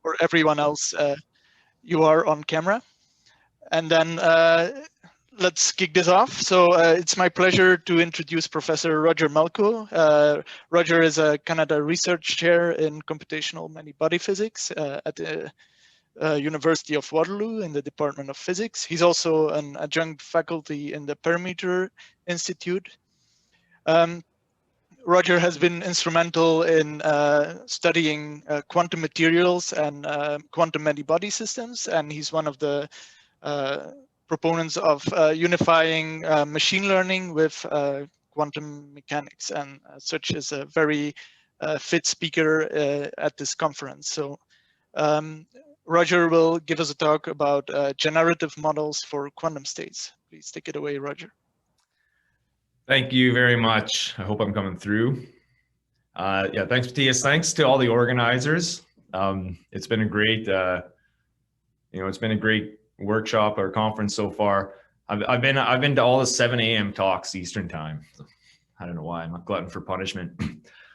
for everyone else, you are on camera. And then let's kick this off. So it's my pleasure to introduce Professor Roger Melko. Roger is a Canada Research Chair in Computational Many-Body Physics at the University of Waterloo in the Department of Physics. He's also an adjunct faculty in the Parameter Institute. Roger has been instrumental in studying quantum materials and quantum many-body systems, and he's one of the proponents of unifying machine learning with quantum mechanics, and such is a very fit speaker at this conference. So Roger will give us a talk about generative models for quantum states. Please take it away, Roger. Thank you very much. I hope I'm coming through. Yeah, thanks, Matthias. Thanks to all the organizers. It's been a great, it's been a great workshop or conference so far. I've been to all the 7 a.m. talks Eastern time. I don't know why. I'm a glutton for punishment.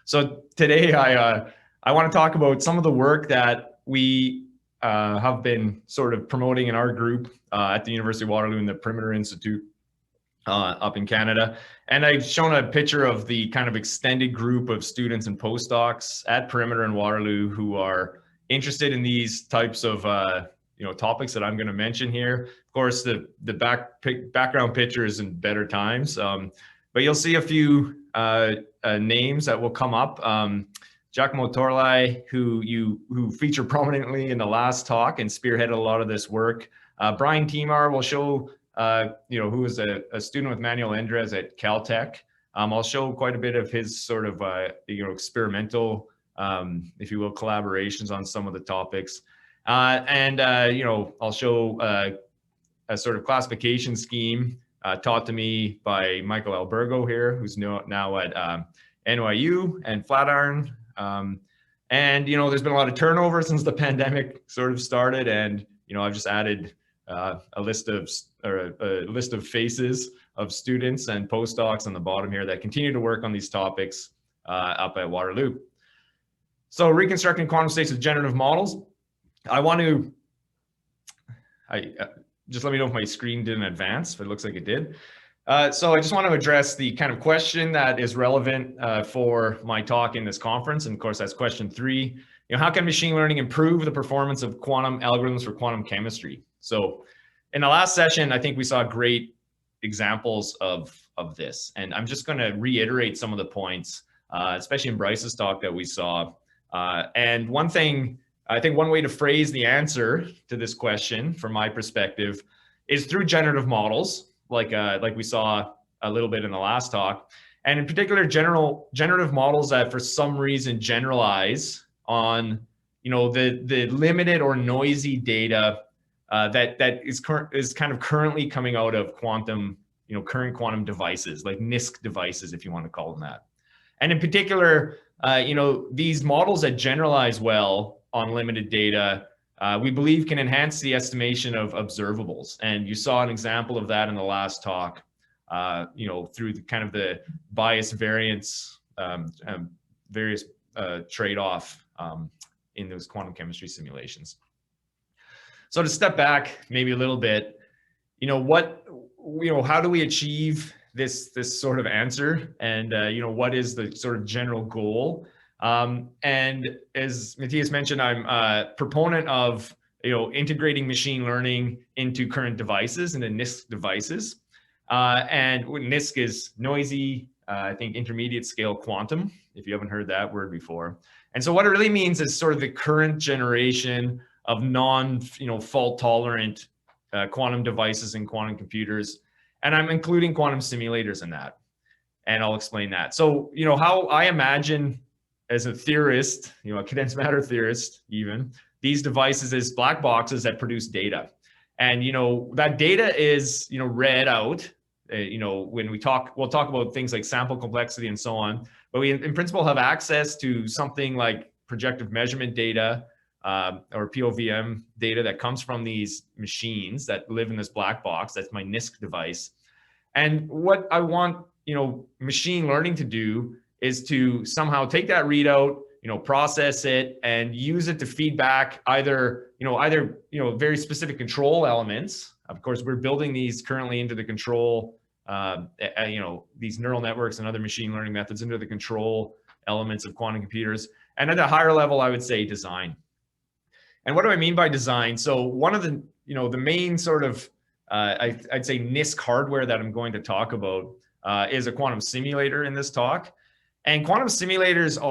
So today I want to talk about some of the work that we have been sort of promoting in our group at the University of Waterloo in the Perimeter Institute up in Canada. And I've shown a picture of the kind of extended group of students and postdocs at Perimeter and Waterloo who are interested in these types of topics that I'm going to mention here. Of course, the background picture is in better times, but you'll see a few names that will come up. Giacomo Torlai, who featured prominently in the last talk and spearheaded a lot of this work. Brian Timar will show, who is a student with Manuel Endres at Caltech. I'll show quite a bit of his sort of, experimental, if you will, collaborations on some of the topics. I'll show a sort of classification scheme taught to me by Michael Albergo here, who's now at NYU and Flatiron. There's been a lot of turnover since the pandemic sort of started, and I've just added a list of faces of students and postdocs on the bottom here that continue to work on these topics up at Waterloo. So reconstructing quantum states with generative models. Just let me know if my screen didn't advance, but it looks like it did. So I just want to address the kind of question that is relevant for my talk in this conference. And of course, that's question 3. How can machine learning improve the performance of quantum algorithms for quantum chemistry? So in the last session, I think we saw great examples of this. And I'm just going to reiterate some of the points, especially in Bryce's talk that we saw. And one thing, I think one way to phrase the answer to this question from my perspective is through generative models, like we saw a little bit in the last talk. And in particular, generative models that for some reason generalize on, the limited or noisy data that is kind of currently coming out of quantum, current quantum devices, like NISQ devices, if you want to call them that. And in particular, these models that generalize well on limited data, we believe can enhance the estimation of observables. And you saw an example of that in the last talk, through the kind of the bias variance, various trade-off in those quantum chemistry simulations. So to step back maybe a little bit, how do we achieve this sort of answer? And, what is the sort of general goal? And as Matthias mentioned, I'm a proponent of, integrating machine learning into current devices, into NISQ devices. And NISQ is noisy, I think intermediate scale quantum, if you haven't heard that word before. And so what it really means is sort of the current generation of fault tolerant quantum devices and quantum computers. And I'm including quantum simulators in that. And I'll explain that. So, how I imagine as a theorist, a condensed matter theorist even, these devices as black boxes that produce data. And, that data is, read out, when we'll talk about things like sample complexity and so on, but we in principle have access to something like projective measurement data or POVM data that comes from these machines that live in this black box. That's my NISQ device. And what I want, machine learning to do is to somehow take that readout, process it and use it to feed back either very specific control elements. Of course, we're building these currently into the control, these neural networks and other machine learning methods into the control elements of quantum computers. And at a higher level, I would say design. And what do I mean by design? So one of the, the main sort of, I'd say NISC hardware that I'm going to talk about is a quantum simulator in this talk. And quantum simulators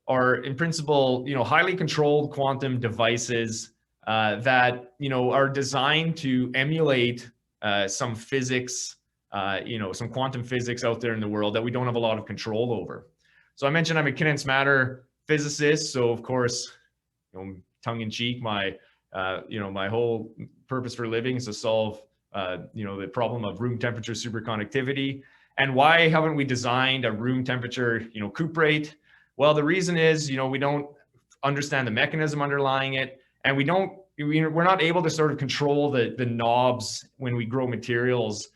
are in principle, highly controlled quantum devices that, are designed to emulate some physics, some quantum physics out there in the world that we don't have a lot of control over. So I mentioned I'm a condensed matter physicist. So of course, tongue in cheek, my whole purpose for living is to solve, the problem of room temperature superconductivity. And why haven't we designed a room temperature, cuprate? Well, the reason is, we don't understand the mechanism underlying it, and we're not able to sort of control the knobs when we grow materials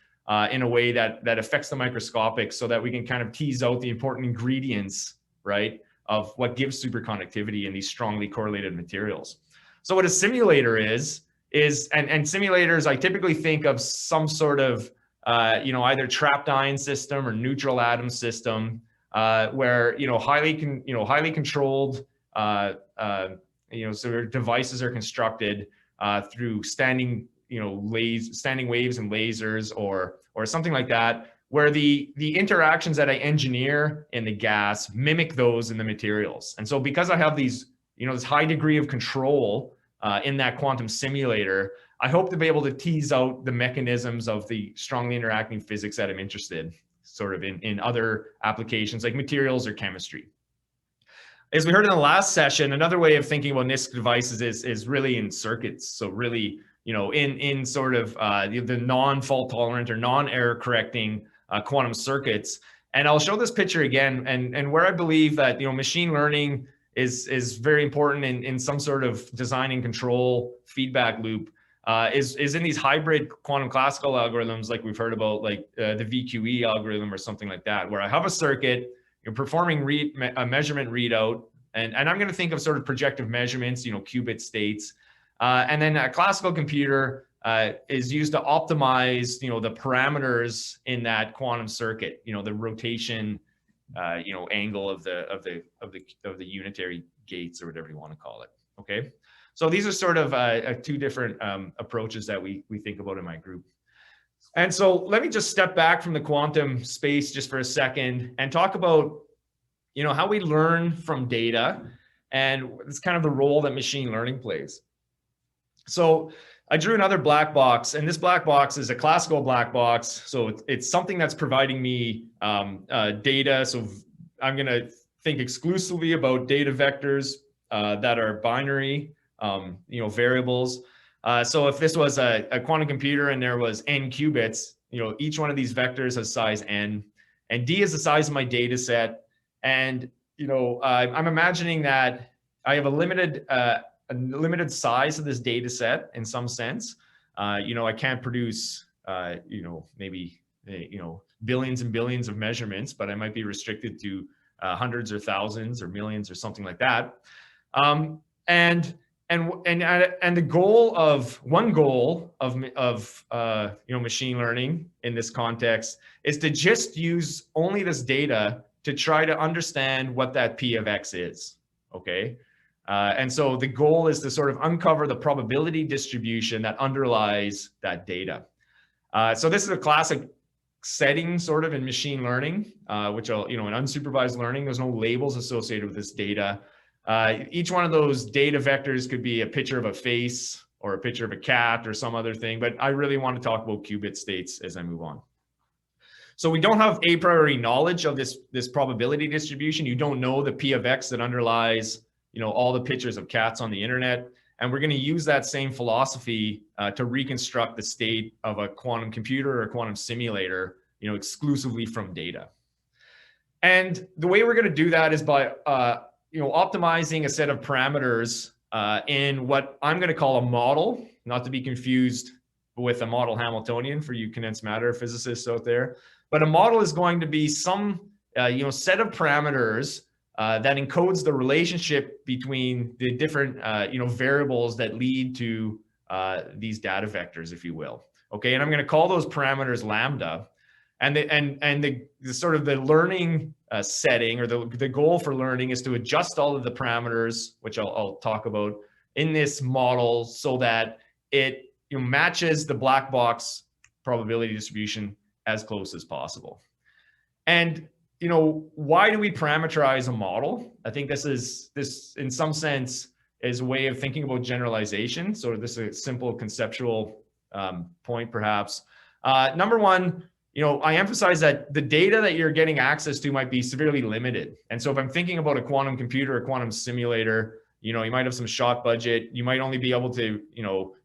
in a way that affects the microscopic, so that we can kind of tease out the important ingredients, right, of what gives superconductivity in these strongly correlated materials. So what a simulator is and simulators, I typically think of some sort of either trapped ion system or neutral atom system, where highly controlled so devices are constructed through standing waves and lasers or something like that, where the interactions that I engineer in the gas mimic those in the materials. And so because I have these this high degree of control in that quantum simulator, I hope to be able to tease out the mechanisms of the strongly interacting physics that I'm interested sort of in other applications like materials or chemistry. As we heard in the last session, another way of thinking about NISC devices is really in circuits. So really, in sort of the non-fault tolerant or non-error correcting quantum circuits. And I'll show this picture again, and where I believe that machine learning is very important in some sort of design and control feedback loop. Is in these hybrid quantum classical algorithms like we've heard about, like the VQE algorithm or something like that, where I have a circuit, performing a measurement readout, and I'm going to think of sort of projective measurements, qubit states, and then a classical computer is used to optimize, the parameters in that quantum circuit, the rotation, angle of the unitary gates or whatever you want to call it. Okay. So these are sort of two different approaches that we think about in my group. And so let me just step back from the quantum space just for a second and talk about, how we learn from data, and it's kind of the role that machine learning plays. So I drew another black box, and this black box is a classical black box. So it's something that's providing me data. So I'm going to think exclusively about data vectors that are binary, variables. So if this was a quantum computer and there was n qubits, each one of these vectors has size n, and d is the size of my data set. And I'm imagining that I have a limited size of this data set in some sense. I can't produce maybe billions and billions of measurements, but I might be restricted to hundreds or thousands or millions or something like that. And the one goal of machine learning in this context is to just use only this data to try to understand what that P of X is. Okay. And so the goal is to sort of uncover the probability distribution that underlies that data. So this is a classic setting sort of in machine learning, which in unsupervised learning, there's no labels associated with this data. Each one of those data vectors could be a picture of a face or a picture of a cat or some other thing, but I really want to talk about qubit states as I move on. So we don't have a priori knowledge of this probability distribution. You don't know the P of X that underlies all the pictures of cats on the internet. And we're going to use that same philosophy to reconstruct the state of a quantum computer or a quantum simulator, exclusively from data. And the way we're going to do that is by optimizing a set of parameters in what I'm going to call a model, not to be confused with a model Hamiltonian for you condensed matter physicists out there. But a model is going to be some set of parameters that encodes the relationship between the different variables that lead to these data vectors, if you will. Okay, and I'm going to call those parameters lambda. And the sort of the learning setting, or the goal for learning, is to adjust all of the parameters, which I'll talk about in this model, so that it matches the black box probability distribution as close as possible. And why do we parameterize a model? I think this in some sense is a way of thinking about generalization. So this is a simple conceptual point, perhaps. Number one, I emphasize that the data that you're getting access to might be severely limited. And so if I'm thinking about a quantum computer, a quantum simulator, you might have some shot budget. You might only be able to,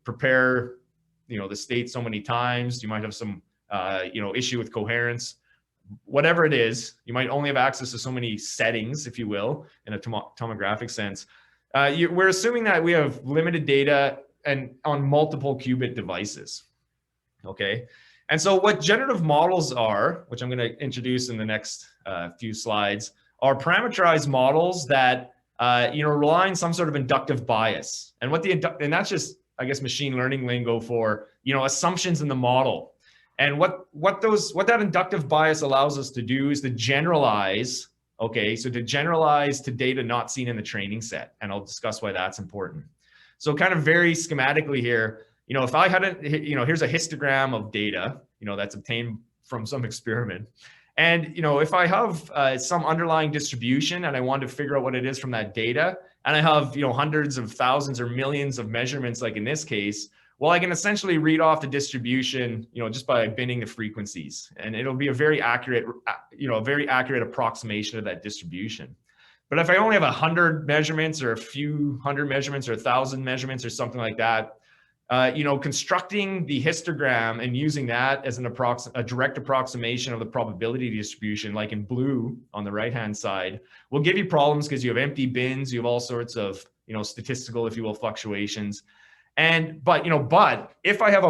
prepare, the state so many times. You might have some, issue with coherence. Whatever it is, you might only have access to so many settings, if you will, in a tomographic sense. We're assuming that we have limited data and on multiple qubit devices. Okay. And so what generative models are, which I'm going to introduce in the next few slides, are parameterized models that rely on some sort of inductive bias. And and that's just, I guess, machine learning lingo for assumptions in the model. And what that inductive bias allows us to do is to generalize. Okay, so to generalize to data not seen in the training set, and I'll discuss why that's important. So kind of very schematically here. If I had here's a histogram of data, that's obtained from some experiment. And, if I have some underlying distribution and I want to figure out what it is from that data, and I have, hundreds of thousands or millions of measurements, like in this case, well, I can essentially read off the distribution, just by binning the frequencies, and it'll be a very accurate, approximation of that distribution. But if I only have 100 measurements, or a few hundred measurements, or 1,000 measurements, or something like that, constructing the histogram and using that as a direct approximation of the probability distribution, like in blue on the right-hand side, will give you problems because you have empty bins, you have all sorts of, statistical, if you will, fluctuations. But if I have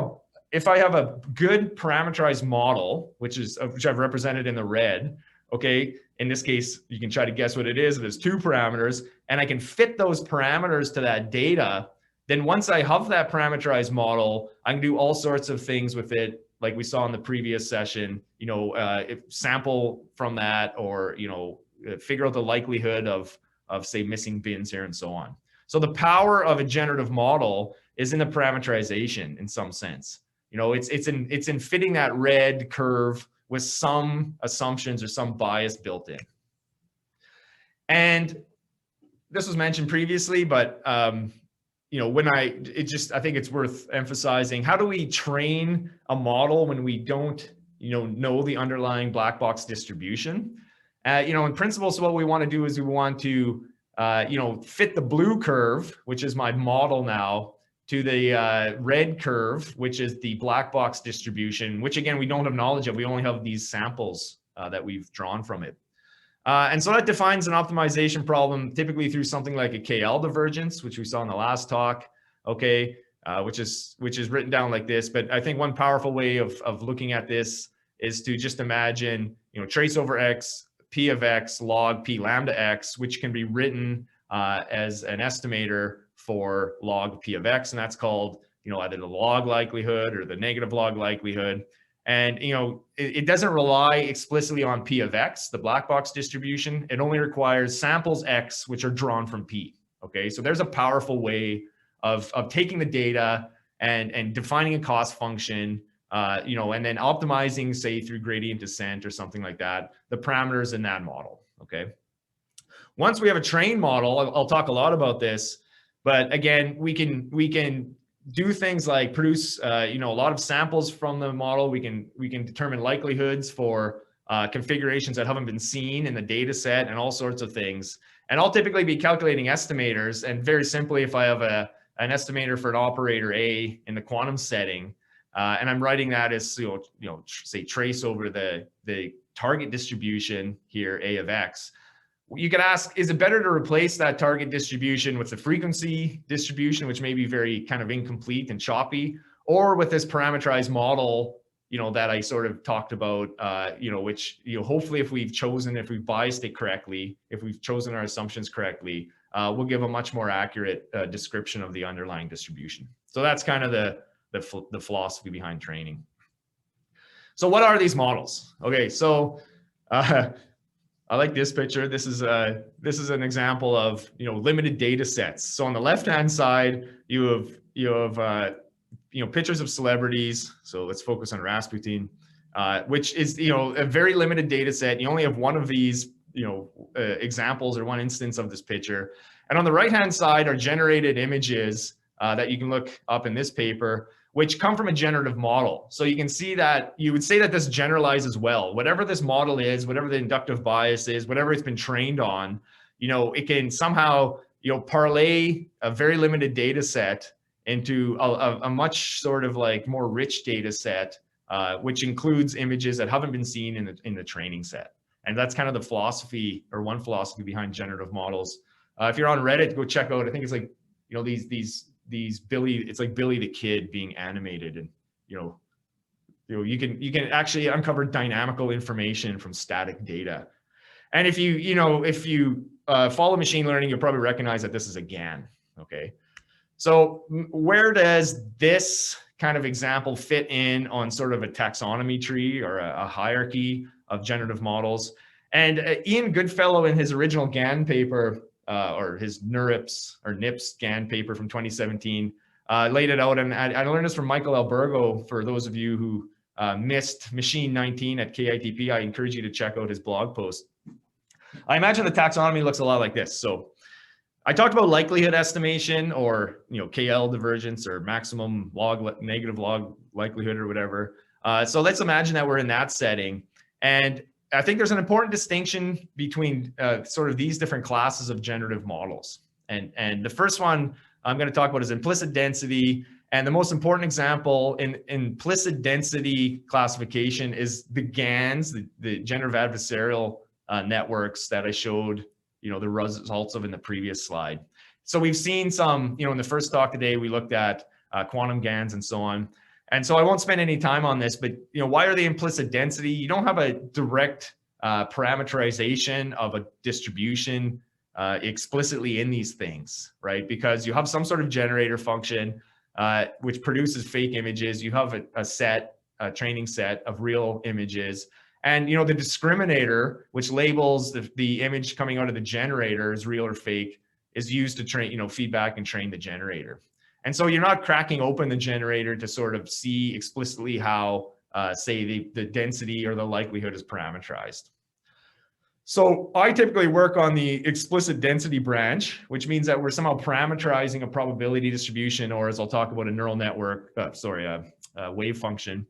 a good parameterized model, which I've represented in the red, okay, in this case, you can try to guess what it is. If there's 2 parameters, and I can fit those parameters to that data, then once I have that parameterized model, I can do all sorts of things with it, like we saw in the previous session, sample from that, or, figure out the likelihood of say missing bins here and so on. So the power of a generative model is in the parameterization in some sense. It's in fitting that red curve with some assumptions or some bias built in. And this was mentioned previously, but I think it's worth emphasizing, how do we train a model when we don't, know the underlying black box distribution? In principle, so what we want to do is we want to, fit the blue curve, which is my model now, to the red curve, which is the black box distribution, which again, we don't have knowledge of. We only have these samples that we've drawn from it. And so that defines an optimization problem, typically through something like a KL divergence, which we saw in the last talk, okay, which is written down like this. But I think one powerful way of looking at this is to just imagine, trace over X, P of X log P lambda X, which can be written as an estimator for log P of X. And that's called, either the log likelihood or the negative log likelihood. And, it doesn't rely explicitly on P of X, the black box distribution. It only requires samples X, which are drawn from P. Okay, so there's a powerful way of taking the data and defining a cost function, and then optimizing, say, through gradient descent or something like that, the parameters in that model. Okay. Once we have a trained model, I'll talk a lot about this, but again, we can do things like produce, a lot of samples from the model. We can determine likelihoods for configurations that haven't been seen in the data set and all sorts of things. And I'll typically be calculating estimators. And very simply, if I have an estimator for an operator A in the quantum setting, and I'm writing that as, say trace over the target distribution here, A of X, you could ask, is it better to replace that target distribution with the frequency distribution, which may be very kind of incomplete and choppy, or with this parameterized model, that I sort of talked about, which, hopefully if we've biased it correctly, if we've chosen our assumptions correctly, we'll give a much more accurate description of the underlying distribution. So that's kind of the philosophy behind training. So what are these models? Okay, so I like this picture. This is an example of limited data sets. So on the left-hand side, you have pictures of celebrities. So let's focus on Rasputin, which is a very limited data set. You only have one of these examples or one instance of this picture. And on the right-hand side are generated images that you can look up in this paper, which come from a generative model. So you can see that you would say that this generalizes well. Whatever this model is, whatever the inductive bias is, whatever it's been trained on, it can somehow parlay a very limited data set into a much sort of like more rich data set, which includes images that haven't been seen in the training set. And that's kind of the philosophy, or one philosophy behind generative models. If you're on Reddit, go check out, I think it's like, these Billy, it's like Billy the Kid being animated, and you can actually uncover dynamical information from static data. And if you follow machine learning, you'll probably recognize that this is a GAN. Okay, so where does this kind of example fit in on sort of a taxonomy tree or a hierarchy of generative models? And Ian Goodfellow, in his original GAN paper, or his NIPS GAN paper from 2017, laid it out. And I learned this from Michael Albergo. For those of you who missed Machine 19 at KITP, I encourage you to check out his blog post. I imagine the taxonomy looks a lot like this. So I talked about likelihood estimation, or KL divergence, or maximum negative log likelihood, or whatever. So let's imagine that we're in that setting. And I think there's an important distinction between sort of these different classes of generative models. And the first one I'm going to talk about is implicit density. And the most important example in implicit density classification is the GANs, the generative adversarial networks that I showed the results of in the previous slide. So we've seen some, in the first talk today, we looked at quantum GANs and so on. And so I won't spend any time on this, but why are they implicit density? You don't have a direct parameterization of a distribution explicitly in these things, right? Because you have some sort of generator function which produces fake images. You have a training set of real images. And the discriminator, which labels the image coming out of the generator as real or fake, is used to train, feedback and train the generator. And so you're not cracking open the generator to sort of see explicitly how, say, the density or the likelihood is parameterized. So I typically work on the explicit density branch, which means that we're somehow parameterizing a probability distribution, or as I'll talk about, a neural network, a wave function,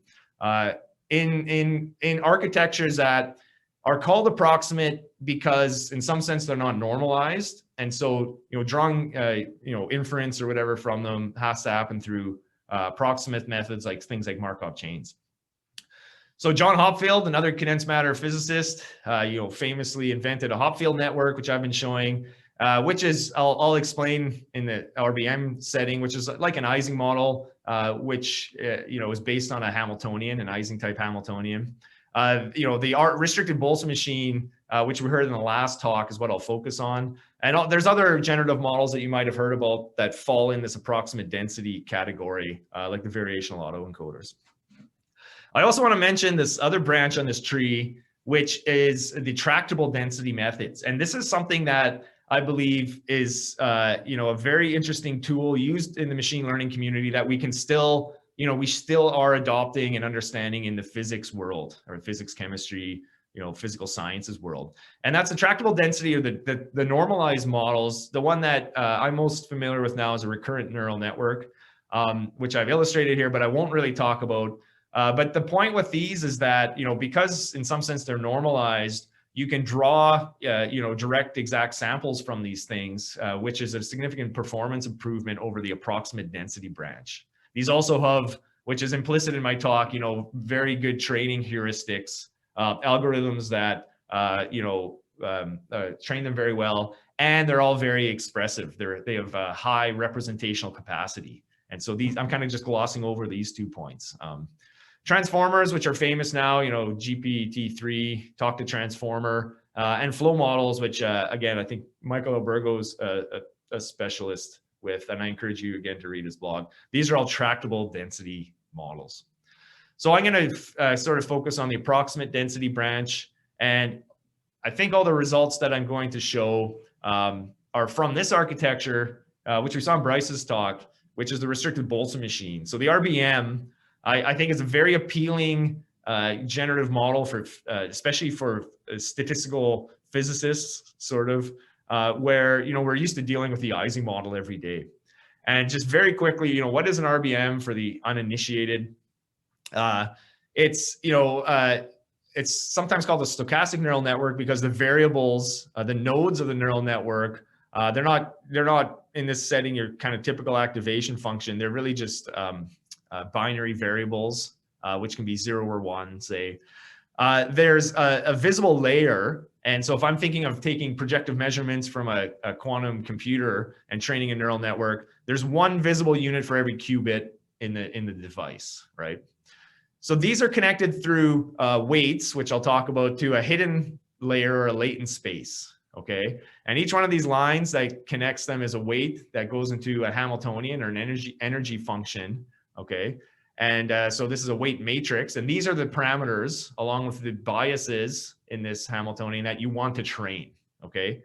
in architectures that are called approximate because in some sense they're not normalized. And so, drawing, inference or whatever from them has to happen through approximate methods, like things like Markov chains. So John Hopfield, another condensed matter physicist, famously invented a Hopfield network, which I've been showing, which is, I'll explain in the RBM setting, which is like an Ising model, which, is based on a Hamiltonian, an Ising type Hamiltonian. The restricted Boltzmann machine, which we heard in the last talk, is what I'll focus on. And there's other generative models that you might have heard about that fall in this approximate density category, like the variational autoencoders. I also want to mention this other branch on this tree, which is the tractable density methods. And this is something that I believe is, a very interesting tool used in the machine learning community that we can still, we still are adopting and understanding in the physics world, or physics, chemistry, physical sciences world. And that's the tractable density, or the normalized models. The one that I'm most familiar with now is a recurrent neural network, which I've illustrated here, but I won't really talk about. But the point with these is that, because in some sense they're normalized, you can draw, direct exact samples from these things, which is a significant performance improvement over the approximate density branch. These also have, which is implicit in my talk, very good training heuristics, algorithms that, train them very well, and they're all very expressive. They have a high representational capacity. And so I'm kind of just glossing over these 2 points. Transformers, which are famous now, you know, GPT-3, talk to transformer, and flow models, which again, I think Michael Albergo's a specialist with, and I encourage you again to read his blog. These are all tractable density models. So I'm going to sort of focus on the approximate density branch, and I think all the results that I'm going to show are from this architecture, which we saw in Bryce's talk, which is the restricted Boltzmann machine. So the RBM, I think, is a very appealing generative model for, especially for statistical physicists, sort of, where, you know, we're used to dealing with the Ising model every day. And just very quickly, you know, what is an RBM for the uninitiated? It's, you know, it's sometimes called a stochastic neural network because the variables, the nodes of the neural network, they're not in this setting your kind of typical activation function. They're really just binary variables, which can be 0 or 1, say. There's a visible layer. And so if I'm thinking of taking projective measurements from a quantum computer and training a neural network, there's one visible unit for every qubit in the device, right? So these are connected through weights, which I'll talk about, to a hidden layer or a latent space, okay? And each one of these lines that connects them is a weight that goes into a Hamiltonian or an energy function, okay? And so this is a weight matrix, and these are the parameters along with the biases in this Hamiltonian that you want to train, okay?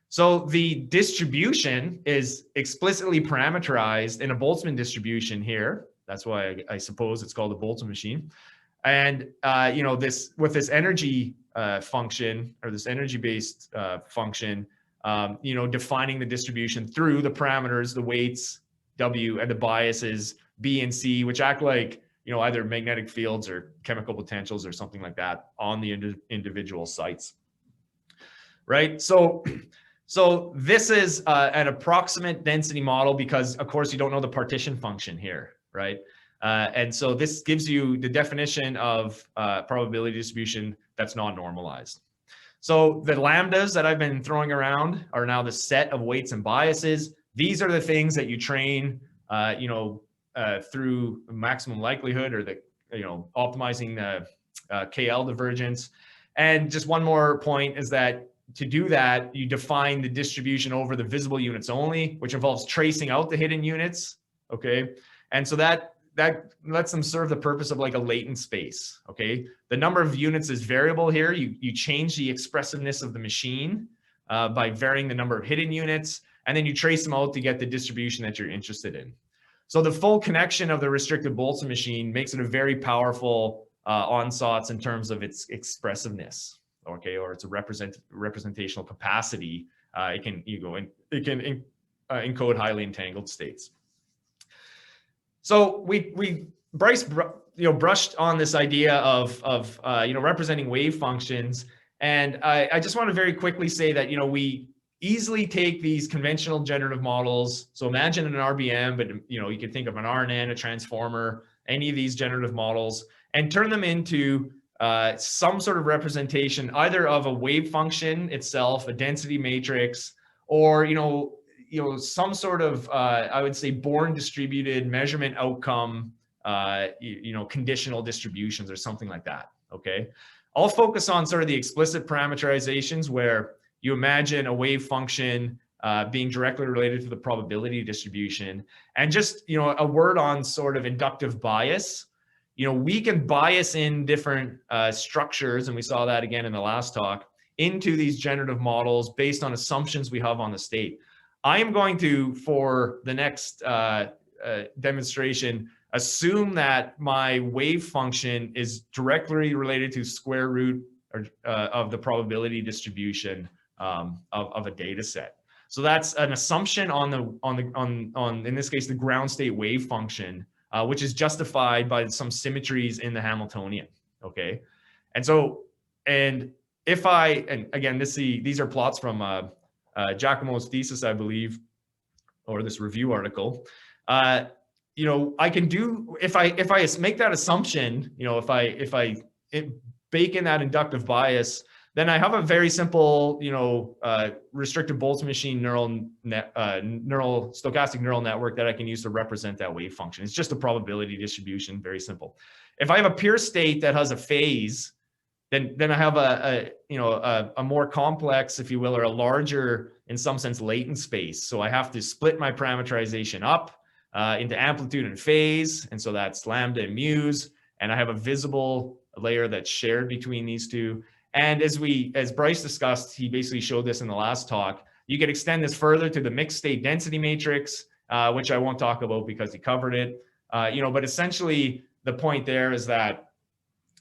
So the distribution is explicitly parameterized in a Boltzmann distribution here. That's why I suppose it's called the Boltzmann machine. And, you know, this with this energy function, or this energy-based function, you know, defining the distribution through the parameters, the weights, W, and the biases, B and C, which act like, you know, either magnetic fields or chemical potentials or something like that on the individual sites, right? So this is an approximate density model because, of course, you don't know the partition function here, right? And so this gives you the definition of probability distribution that's not normalized. So the lambdas that I've been throwing around are now the set of weights and biases. These are the things that you train, you know, through maximum likelihood, or the, you know, optimizing the KL divergence. And just one more point is that to do that, you define the distribution over the visible units only, which involves tracing out the hidden units, okay? And so that lets them serve the purpose of like a latent space, okay? The number of units is variable here. You change the expressiveness of the machine by varying the number of hidden units, and then you trace them out to get the distribution that you're interested in. So the full connection of the restricted Boltzmann machine makes it a very powerful ansatz in terms of its expressiveness, okay, or its representational capacity. It can encode highly entangled states. So Bryce, you know, brushed on this idea of you know, representing wave functions, and I just want to very quickly say that, you know, we easily take these conventional generative models. So imagine an RBM, but, you know, you can think of an RNN, a transformer, any of these generative models, and turn them into some sort of representation, either of a wave function itself, a density matrix, or, you know, some sort of, I would say, Born distributed measurement outcome, you know, conditional distributions or something like that, okay? I'll focus on sort of the explicit parameterizations where you imagine a wave function being directly related to the probability distribution. And just, you know, a word on sort of inductive bias. You know, we can bias in different structures, and we saw that again in the last talk, into these generative models based on assumptions we have on the state. I am going to, for the next demonstration, assume that my wave function is directly related to square root of the probability distribution of a data set. So that's an assumption on in this case, the ground state wave function, which is justified by some symmetries in the Hamiltonian, okay? And so, and again, these are plots from Giacomo's thesis, I believe, or this review article. You know, I can do, if I make that assumption, you know, if I bake in that inductive bias, then I have a very simple, restricted Boltzmann machine neural stochastic neural network that I can use to represent that wave function. It's just a probability distribution, very simple. If I have a pure state that has a phase, then I have a more complex, if you will, or a larger, in some sense, latent space. So I have to split my parameterization up into amplitude and phase, and so that's lambda and mu's, and I have a visible layer that's shared between these two. And as Bryce discussed, he basically showed this in the last talk, you could extend this further to the mixed state density matrix, which I won't talk about because he covered it. But essentially the point there is that,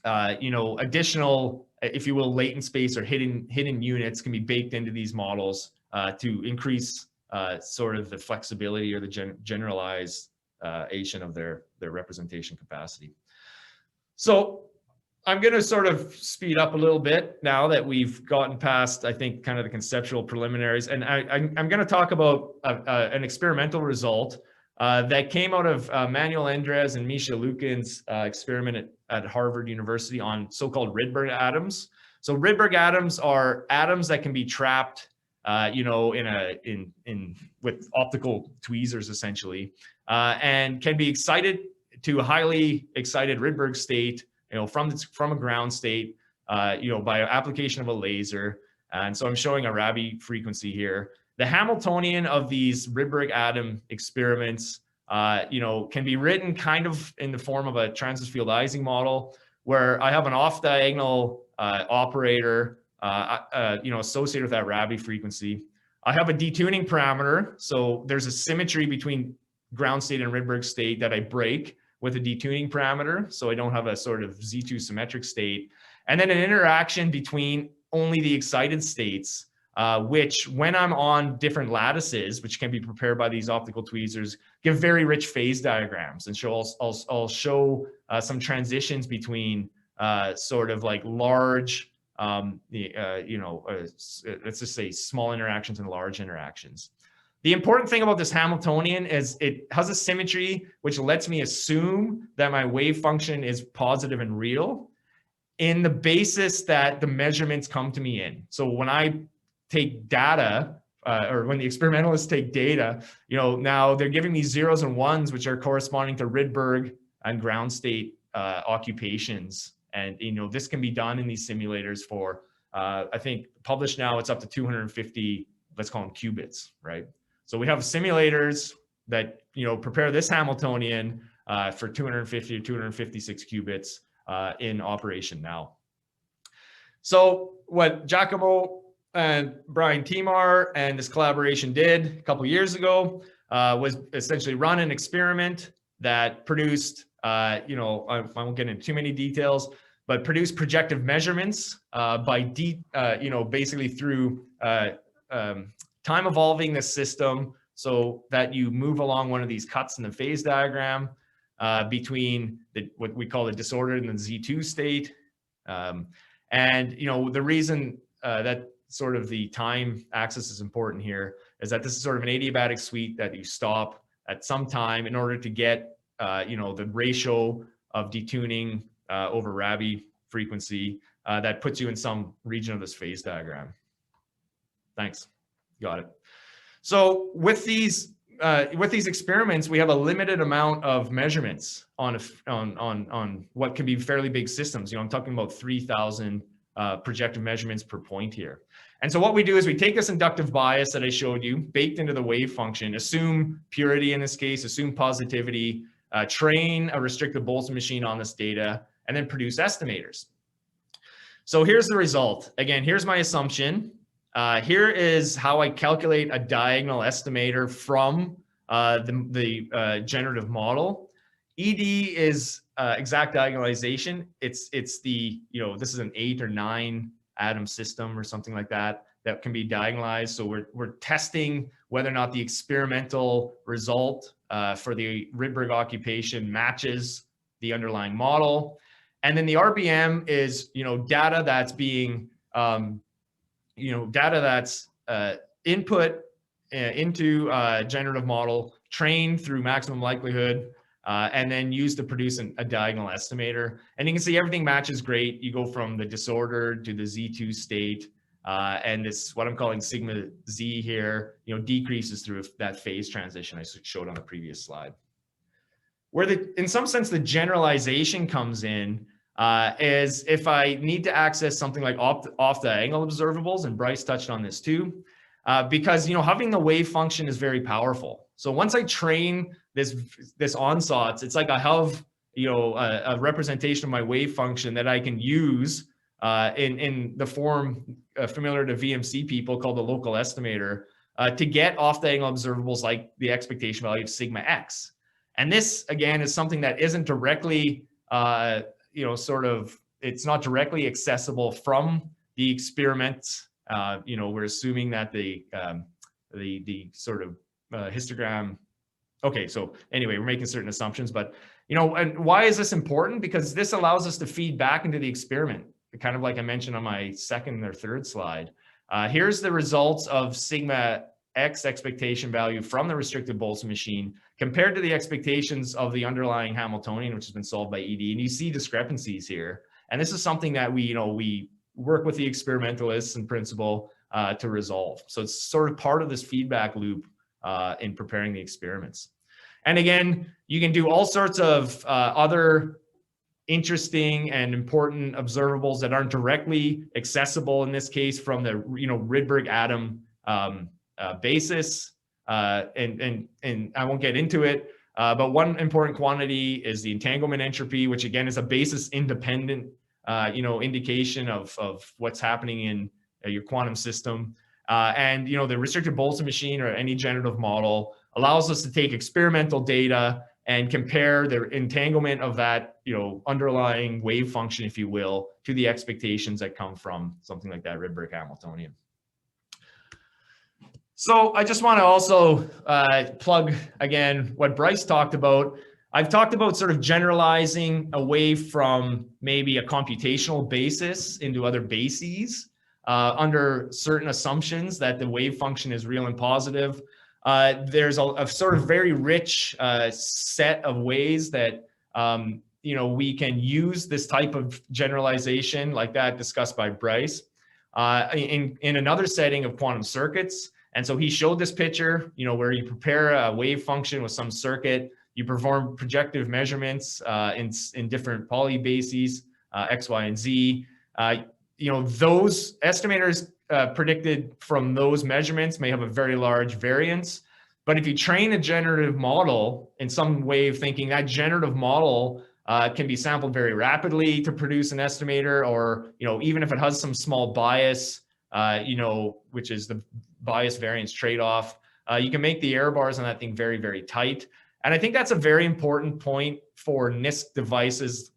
additional, if you will, latent space or hidden units can be baked into these models to increase sort of the flexibility or the generalization of their representation capacity. So I'm going to sort of speed up a little bit now that we've gotten past, I think, kind of the conceptual preliminaries. And I'm going to talk about an experimental result that came out of Manuel Andres and Misha Lukin's experiment at Harvard University on so-called Rydberg atoms. So Rydberg atoms are atoms that can be trapped, with optical tweezers, essentially, and can be excited to a highly excited Rydberg state, from a ground state, by application of a laser. And so I'm showing a Rabi frequency here. The Hamiltonian of these Rydberg atom experiments, can be written kind of in the form of a transverse field Ising model, where I have an off-diagonal operator, associated with that Rabi frequency. I have a detuning parameter, so there's a symmetry between ground state and Rydberg state that I break with a detuning parameter, so I don't have a sort of Z2 symmetric state. And then an interaction between only the excited states, which when I'm on different lattices, which can be prepared by these optical tweezers, give very rich phase diagrams. And so I'll show some transitions between sort of like large, let's just say small interactions and large interactions. The important thing about this Hamiltonian is it has a symmetry which lets me assume that my wave function is positive and real in the basis that the measurements come to me in. So when I take data, or when the experimentalists take data, now they're giving me zeros and ones, which are corresponding to Rydberg and ground state occupations. And, this can be done in these simulators for, I think published now, it's up to 250, let's call them qubits, right? So we have simulators that, prepare this Hamiltonian for 250 or 256 qubits in operation now. So what Jakob and Brian Timar and this collaboration did a couple of years ago was essentially run an experiment that produced, I won't get into too many details, but produced projective measurements basically through time evolving the system so that you move along one of these cuts in the phase diagram between what we call the disordered and the Z2 state. And the reason that sort of the time axis is important here is that this is sort of an adiabatic suite that you stop at some time in order to get the ratio of detuning over Rabi frequency that puts you in some region of this phase diagram. Thanks. Got it. So with these experiments, we have a limited amount of measurements on what can be fairly big systems. I'm talking about 3,000 projective measurements per point here. And so what we do is we take this inductive bias that I showed you, baked into the wave function, assume purity in this case, assume positivity, train a restricted Boltzmann machine on this data, and then produce estimators. So here's the result. Again, here's my assumption. Here is how I calculate a diagonal estimator from the generative model. ED is exact diagonalization. It's the, this is an 8 or 9 atom system or something like that can be diagonalized. So we're testing whether or not the experimental result for the Rydberg occupation matches the underlying model. And then the RBM is, data that's being, data that's input into a generative model, trained through maximum likelihood, and then used to produce a diagonal estimator. And you can see everything matches great. You go from the disordered to the Z2 state, and this, what I'm calling sigma Z here, decreases through that phase transition I showed on the previous slide. Where in some sense, the generalization comes in is if I need to access something like off-diagonal observables, and Bryce touched on this too, because having the wave function is very powerful. So once I train this onsats, it's like I have a representation of my wave function that I can use in the form familiar to VMC people called the local estimator to get off-diagonal observables like the expectation value of sigma x. And this again is something that isn't directly it's not directly accessible from the experiments. We're assuming that the sort of histogram. Okay, so anyway, we're making certain assumptions, but and why is this important? Because this allows us to feed back into the experiment, kind of like I mentioned on my second or third slide. Here's the results of sigma x expectation value from the restricted Boltzmann machine compared to the expectations of the underlying Hamiltonian, which has been solved by ED. And you see discrepancies here. And this is something that we work with the experimentalists in principle to resolve. So it's sort of part of this feedback loop in preparing the experiments. And again, you can do all sorts of other interesting and important observables that aren't directly accessible in this case from the Rydberg atom basis, and I won't get into it, but one important quantity is the entanglement entropy, which again is a basis independent indication of what's happening in your quantum system. And the restricted Boltzmann machine or any generative model allows us to take experimental data and compare the entanglement of that underlying wave function, if you will, to the expectations that come from something like that Rydberg Hamiltonian. So I just want to also plug again what Bryce talked about. I've talked about sort of generalizing away from maybe a computational basis into other bases under certain assumptions that the wave function is real and positive. There's a sort of very rich set of ways that we can use this type of generalization like that discussed by Bryce in another setting of quantum circuits. And so he showed this picture, where you prepare a wave function with some circuit, you perform projective measurements in different poly bases, X, Y, and Z. Those estimators predicted from those measurements may have a very large variance. But if you train a generative model in some way of thinking, that generative model can be sampled very rapidly to produce an estimator, or even if it has some small bias, which is the bias variance trade-off, you can make the error bars on that thing very, very tight. And I think that's a very important point for NISQ devices,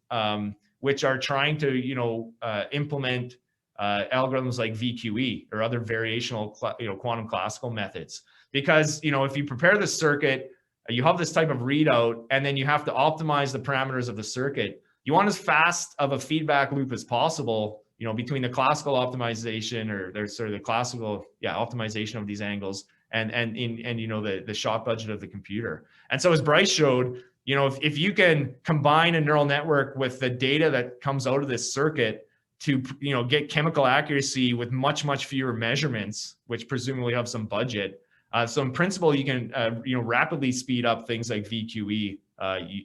which are trying to, implement algorithms like VQE or other variational, quantum classical methods. Because, if you prepare the circuit, you have this type of readout, and then you have to optimize the parameters of the circuit. You want as fast of a feedback loop as possible, between the classical optimization or there's sort of the classical optimization of these angles and the shot budget of the computer. And so as Bryce showed, if you can combine a neural network with the data that comes out of this circuit to get chemical accuracy with much fewer measurements, which presumably have some budget. So in principle, you can rapidly speed up things like VQE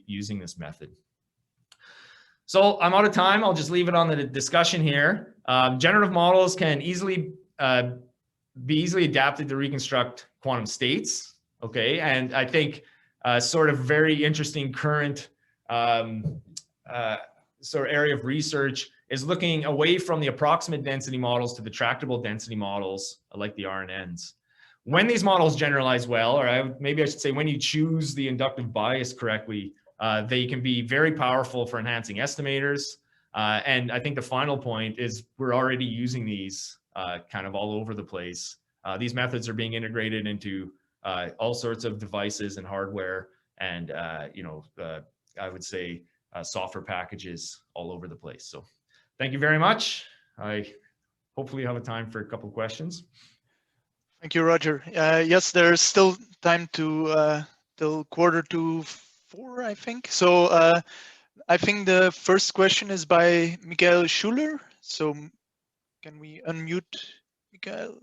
using this method. So I'm out of time. I'll just leave it on the discussion here. Generative models can easily be easily adapted to reconstruct quantum states. Okay, and I think sort of very interesting current sort of area of research is looking away from the approximate density models to the tractable density models like the RNNs. When these models generalize well, or maybe I should say when you choose the inductive bias correctly, they can be very powerful for enhancing estimators. And I think the final point is we're already using these kind of all over the place. These methods are being integrated into all sorts of devices and hardware and, I would say software packages all over the place. So thank you very much. I hopefully have a time for a couple of questions. Thank you, Roger. Yes, there's still time to till 4:45 4, I think. So I think the first question is by Miguel Schuler. So can we unmute Miguel?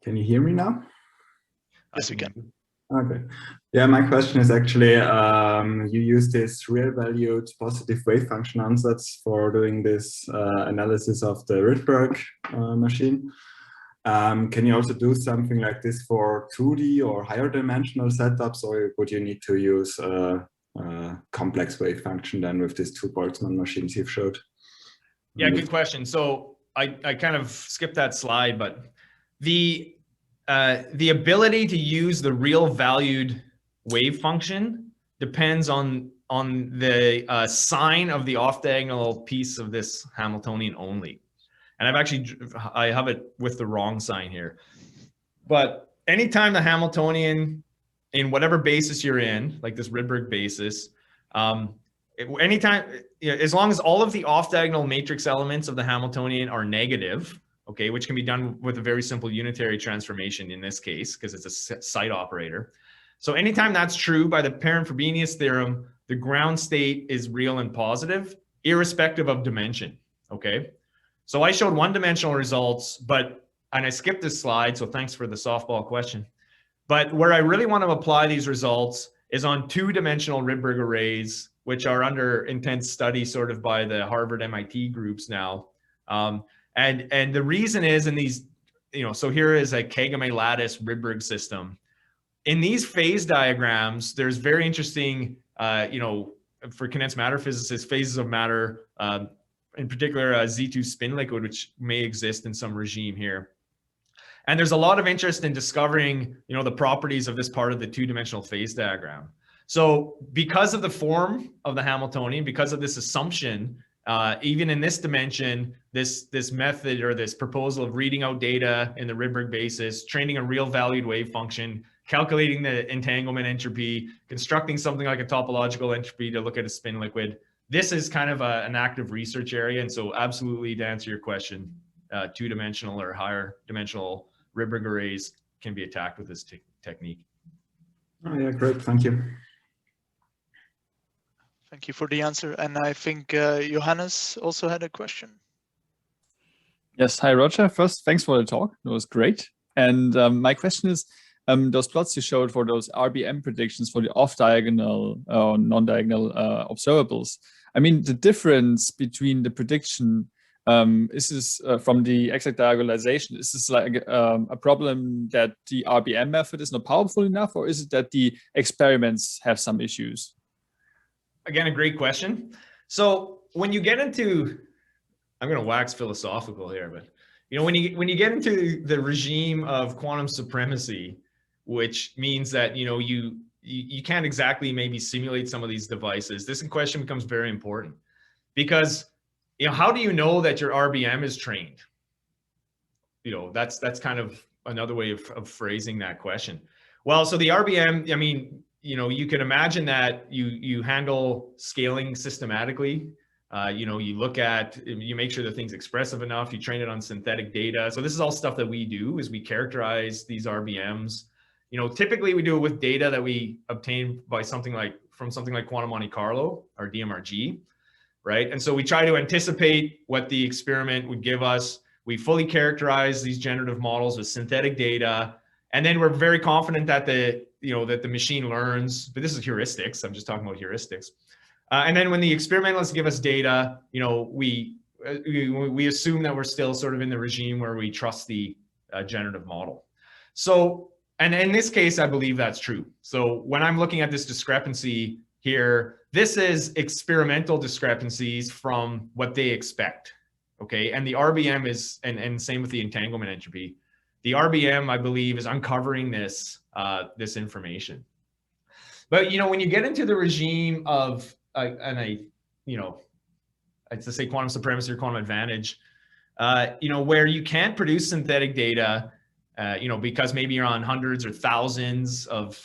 Can you hear me now? Yes, we can. Okay. Yeah, my question is actually, you use this real-valued positive wave function ansatz for doing this analysis of the Rydberg machine. Can you also do something like this for 2D or higher dimensional setups, or would you need to use a complex wave function then with these 2 Boltzmann machines you've showed? Yeah, good question. So I kind of skipped that slide, but the ability to use the real valued wave function depends on the sign of the off-diagonal piece of this Hamiltonian only. And I have it with the wrong sign here. But anytime the Hamiltonian in whatever basis you're in, like this Rydberg basis, anytime, as long as all of the off-diagonal matrix elements of the Hamiltonian are negative, okay, which can be done with a very simple unitary transformation in this case, because it's a site operator. So anytime that's true by the parent-Frobenius theorem, the ground state is real and positive, irrespective of dimension, okay? So I showed one-dimensional results, and I skipped this slide, so thanks for the softball question. But where I really want to apply these results is on 2-dimensional Rydberg arrays, which are under intense study sort of by the Harvard MIT groups now. And the reason is in these, so here is a Kagame lattice Rydberg system. In these phase diagrams, there's very interesting, for condensed matter physicists, phases of matter, in particular Z2 spin liquid, which may exist in some regime here. And there's a lot of interest in discovering, the properties of this part of the 2-dimensional phase diagram. So because of the form of the Hamiltonian, because of this assumption, even in this dimension, this method or this proposal of reading out data in the Rydberg basis, training a real valued wave function, calculating the entanglement entropy, constructing something like a topological entropy to look at a spin liquid, this is kind of an active research area. And so absolutely, to answer your question, 2-dimensional or higher dimensional Rydberg arrays can be attacked with this technique. Oh yeah, great, thank you. Thank you for the answer. And I think Johannes also had a question. Yes, hi Roger. First, thanks for the talk. It was great. And my question is, those plots you showed for those RBM predictions for the off-diagonal or non-diagonal observables. I mean, the difference between the prediction, is this from the exact diagonalization, is this like a problem that the RBM method is not powerful enough, or is it that the experiments have some issues? Again, a great question. So when you get into, I'm going to wax philosophical here, but when you get into the regime of quantum supremacy, which means that you can't exactly maybe simulate some of these devices, this question becomes very important, because how do you know that your RBM is trained? That's kind of another way of phrasing that question. Well, so the RBM, I mean, you can imagine that you handle scaling systematically. You make sure the thing's expressive enough, you train it on synthetic data. So this is all stuff that we do, is we characterize these RBMs. Typically we do it with data that we obtain by something like quantum Monte Carlo or DMRG, right? And so we try to anticipate what the experiment would give us. We fully characterize these generative models with synthetic data. And then we're very confident that that the machine learns, but this is heuristics. I'm just talking about heuristics. And then when the experimentalists give us data, we assume that we're still sort of in the regime where we trust the generative model. So, and in this case, I believe that's true. So when I'm looking at this discrepancy here, this is experimental discrepancies from what they expect, okay? And the RBM is, and same with the entanglement entropy. The RBM, I believe, is uncovering this information. But when you get into the regime of I'd say quantum supremacy or quantum advantage, where you can't produce synthetic data, because maybe you're on hundreds or thousands of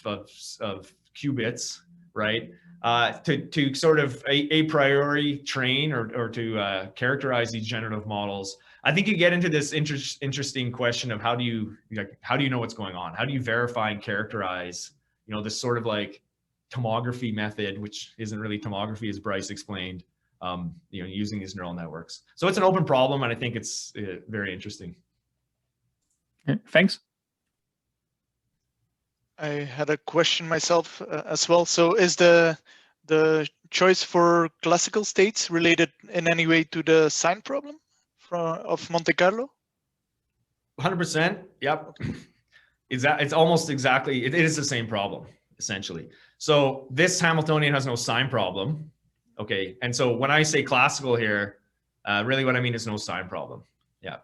qubits, right? to sort of a priori train or to characterize these generative models, I think you get into this interesting question of how do you know what's going on? How do you verify and characterize, this sort of like tomography method, which isn't really tomography, as Bryce explained, using these neural networks. So it's an open problem, and I think it's very interesting. Okay, thanks. I had a question myself as well. So is the choice for classical states related in any way to the sign problem of Monte Carlo? 100%. Yep. It's almost exactly, it is the same problem, essentially. So this Hamiltonian has no sign problem. Okay. And so when I say classical here, really what I mean is no sign problem. Yeah.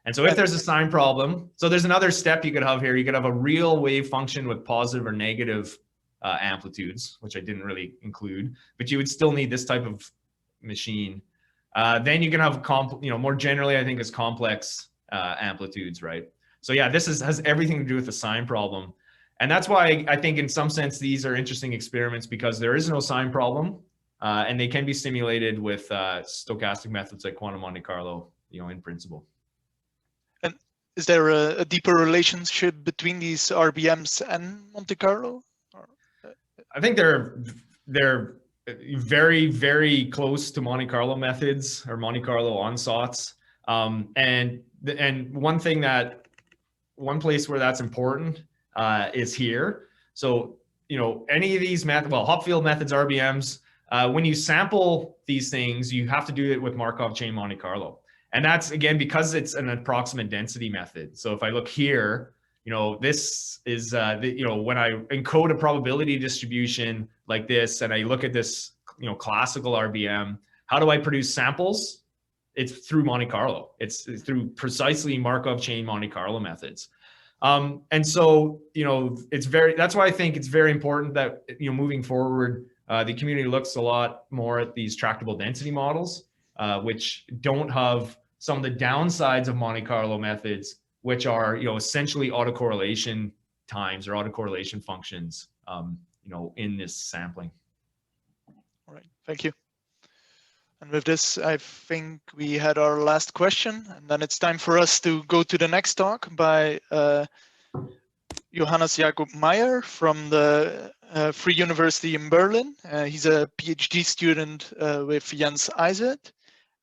And so if there's a sign problem, so there's another step you could have here. You could have a real wave function with positive or negative amplitudes, which I didn't really include, but you would still need this type of machine. Then you can have, more generally, I think it's complex amplitudes, right? So yeah, this has everything to do with the sign problem. And that's why I think in some sense, these are interesting experiments, because there is no sign problem and they can be simulated with stochastic methods like quantum Monte Carlo, in principle. And is there a deeper relationship between these RBMs and Monte Carlo? I think they're very, very close to Monte Carlo methods or Monte Carlo onsauts. And one place where that's important is here. So, any of these Hopfield methods, RBMs, when you sample these things, you have to do it with Markov chain Monte Carlo. And that's, again, because it's an approximate density method. So if I look here, this is, when I encode a probability distribution like this, and I look at this, classical RBM, how do I produce samples? It's through Monte Carlo. It's through precisely Markov chain Monte Carlo methods. And so, that's why I think it's very important that, moving forward, the community looks a lot more at these tractable density models, which don't have some of the downsides of Monte Carlo methods, which are, essentially autocorrelation times or autocorrelation functions, in this sampling. All right, thank you. And with this, I think we had our last question, and then it's time for us to go to the next talk by Johannes Jakob Meyer from the Free University in Berlin. He's a PhD student with Jens Eisert,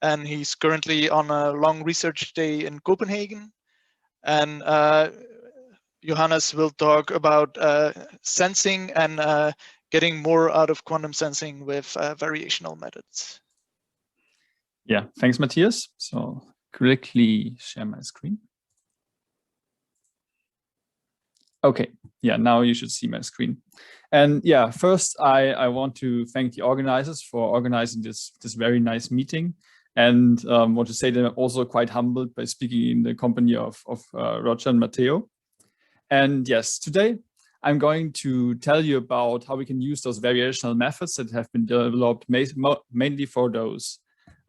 and he's currently on a long research stay in Copenhagen. And Johannes will talk about sensing and getting more out of quantum sensing with variational methods. Yeah, thanks, Matthias. So quickly share my screen. Okay, yeah, now you should see my screen. And yeah, first I want to thank the organizers for organizing this very nice meeting, and want to say that I'm also quite humbled by speaking in the company of Roger and Matteo. And yes, today I'm going to tell you about how we can use those variational methods that have been developed mainly for those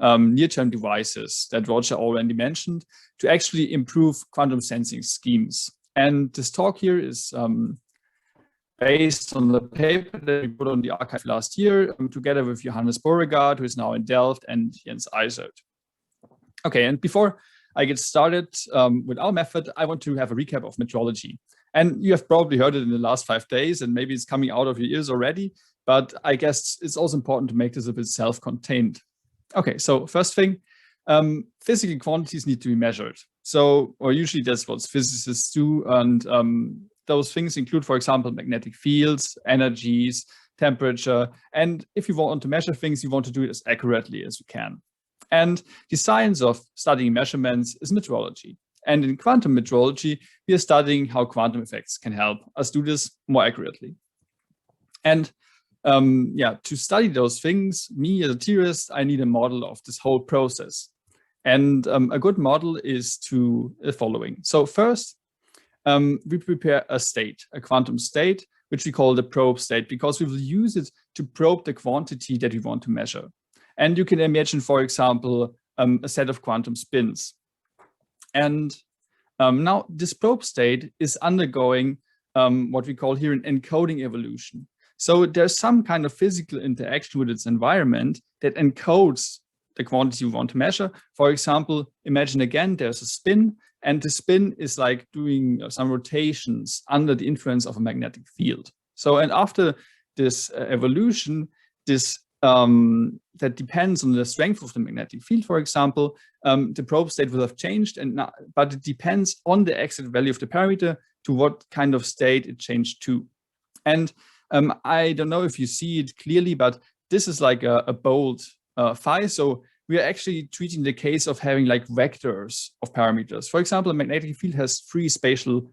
near-term devices that Roger already mentioned to actually improve quantum sensing schemes. And this talk here is based on the paper that we put on the archive last year together with Johannes Beauregard, who is now in Delft, and Jens Eisert. Okay, and before I get started with our method, I want to have a recap of metrology. And you have probably heard it in the last 5 days, and maybe it's coming out of your ears already, but I guess it's also important to make this a bit self-contained. Okay, so first thing, physical quantities need to be measured. So, or usually that's what physicists do, and those things include, for example, magnetic fields, energies, temperature, and if you want to measure things, you want to do it as accurately as you can. And the science of studying measurements is metrology. And in quantum metrology, we are studying how quantum effects can help us do this more accurately. And yeah, to study those things, me as a theorist, I need a model of this whole process. And a good model is the following. So first, we prepare a state, a quantum state, which we call the probe state, because we will use it to probe the quantity that we want to measure. And you can imagine, for example, a set of quantum spins. And now this probe state is undergoing what we call here an encoding evolution. So there's some kind of physical interaction with its environment that encodes the quantity you want to measure. For example, imagine again, there's a spin, and the spin is like doing some rotations under the influence of a magnetic field. So, and after this evolution, this that depends on the strength of the magnetic field, for example, the probe state will have changed, but it depends on the exact value of the parameter to what kind of state it changed to. And I don't know if you see it clearly, but this is like a bold phi. So we are actually treating the case of having like vectors of parameters. For example, a magnetic field has 3 spatial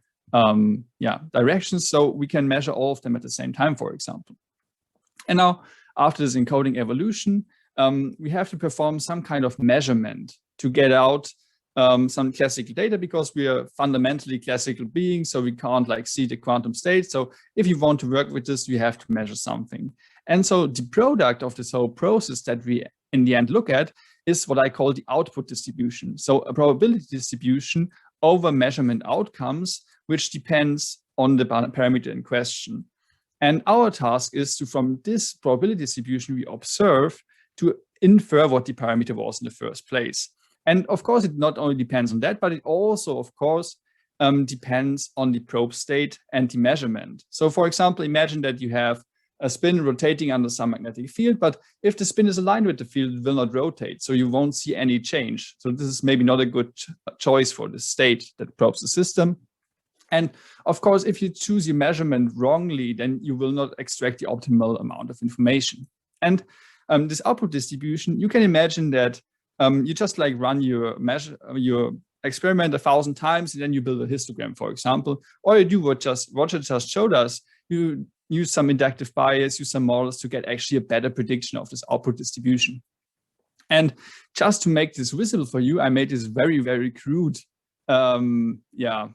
directions, so we can measure all of them at the same time, for example. And now, after this encoding evolution, we have to perform some kind of measurement to get out some classical data, because we are fundamentally classical beings, so we can't like see the quantum state. So if you want to work with this, we have to measure something. And so the product of this whole process that we in the end look at is what I call the output distribution. So a probability distribution over measurement outcomes, which depends on the parameter in question. And our task is to, from this probability distribution we observe, to infer what the parameter was in the first place. And of course, it not only depends on that, but it also, of course, depends on the probe state and the measurement. So for example, imagine that you have a spin rotating under some magnetic field, but if the spin is aligned with the field, it will not rotate, so you won't see any change. So this is maybe not a good choice for the state that probes the system. And of course, if you choose your measurement wrongly, then you will not extract the optimal amount of information. And this output distribution, you can imagine that you just like run your experiment 1,000 times, and then you build a histogram, for example, or you do what Roger just showed us. You use some inductive bias, use some models to get actually a better prediction of this output distribution. And just to make this visible for you, I made this very, very crude histogram,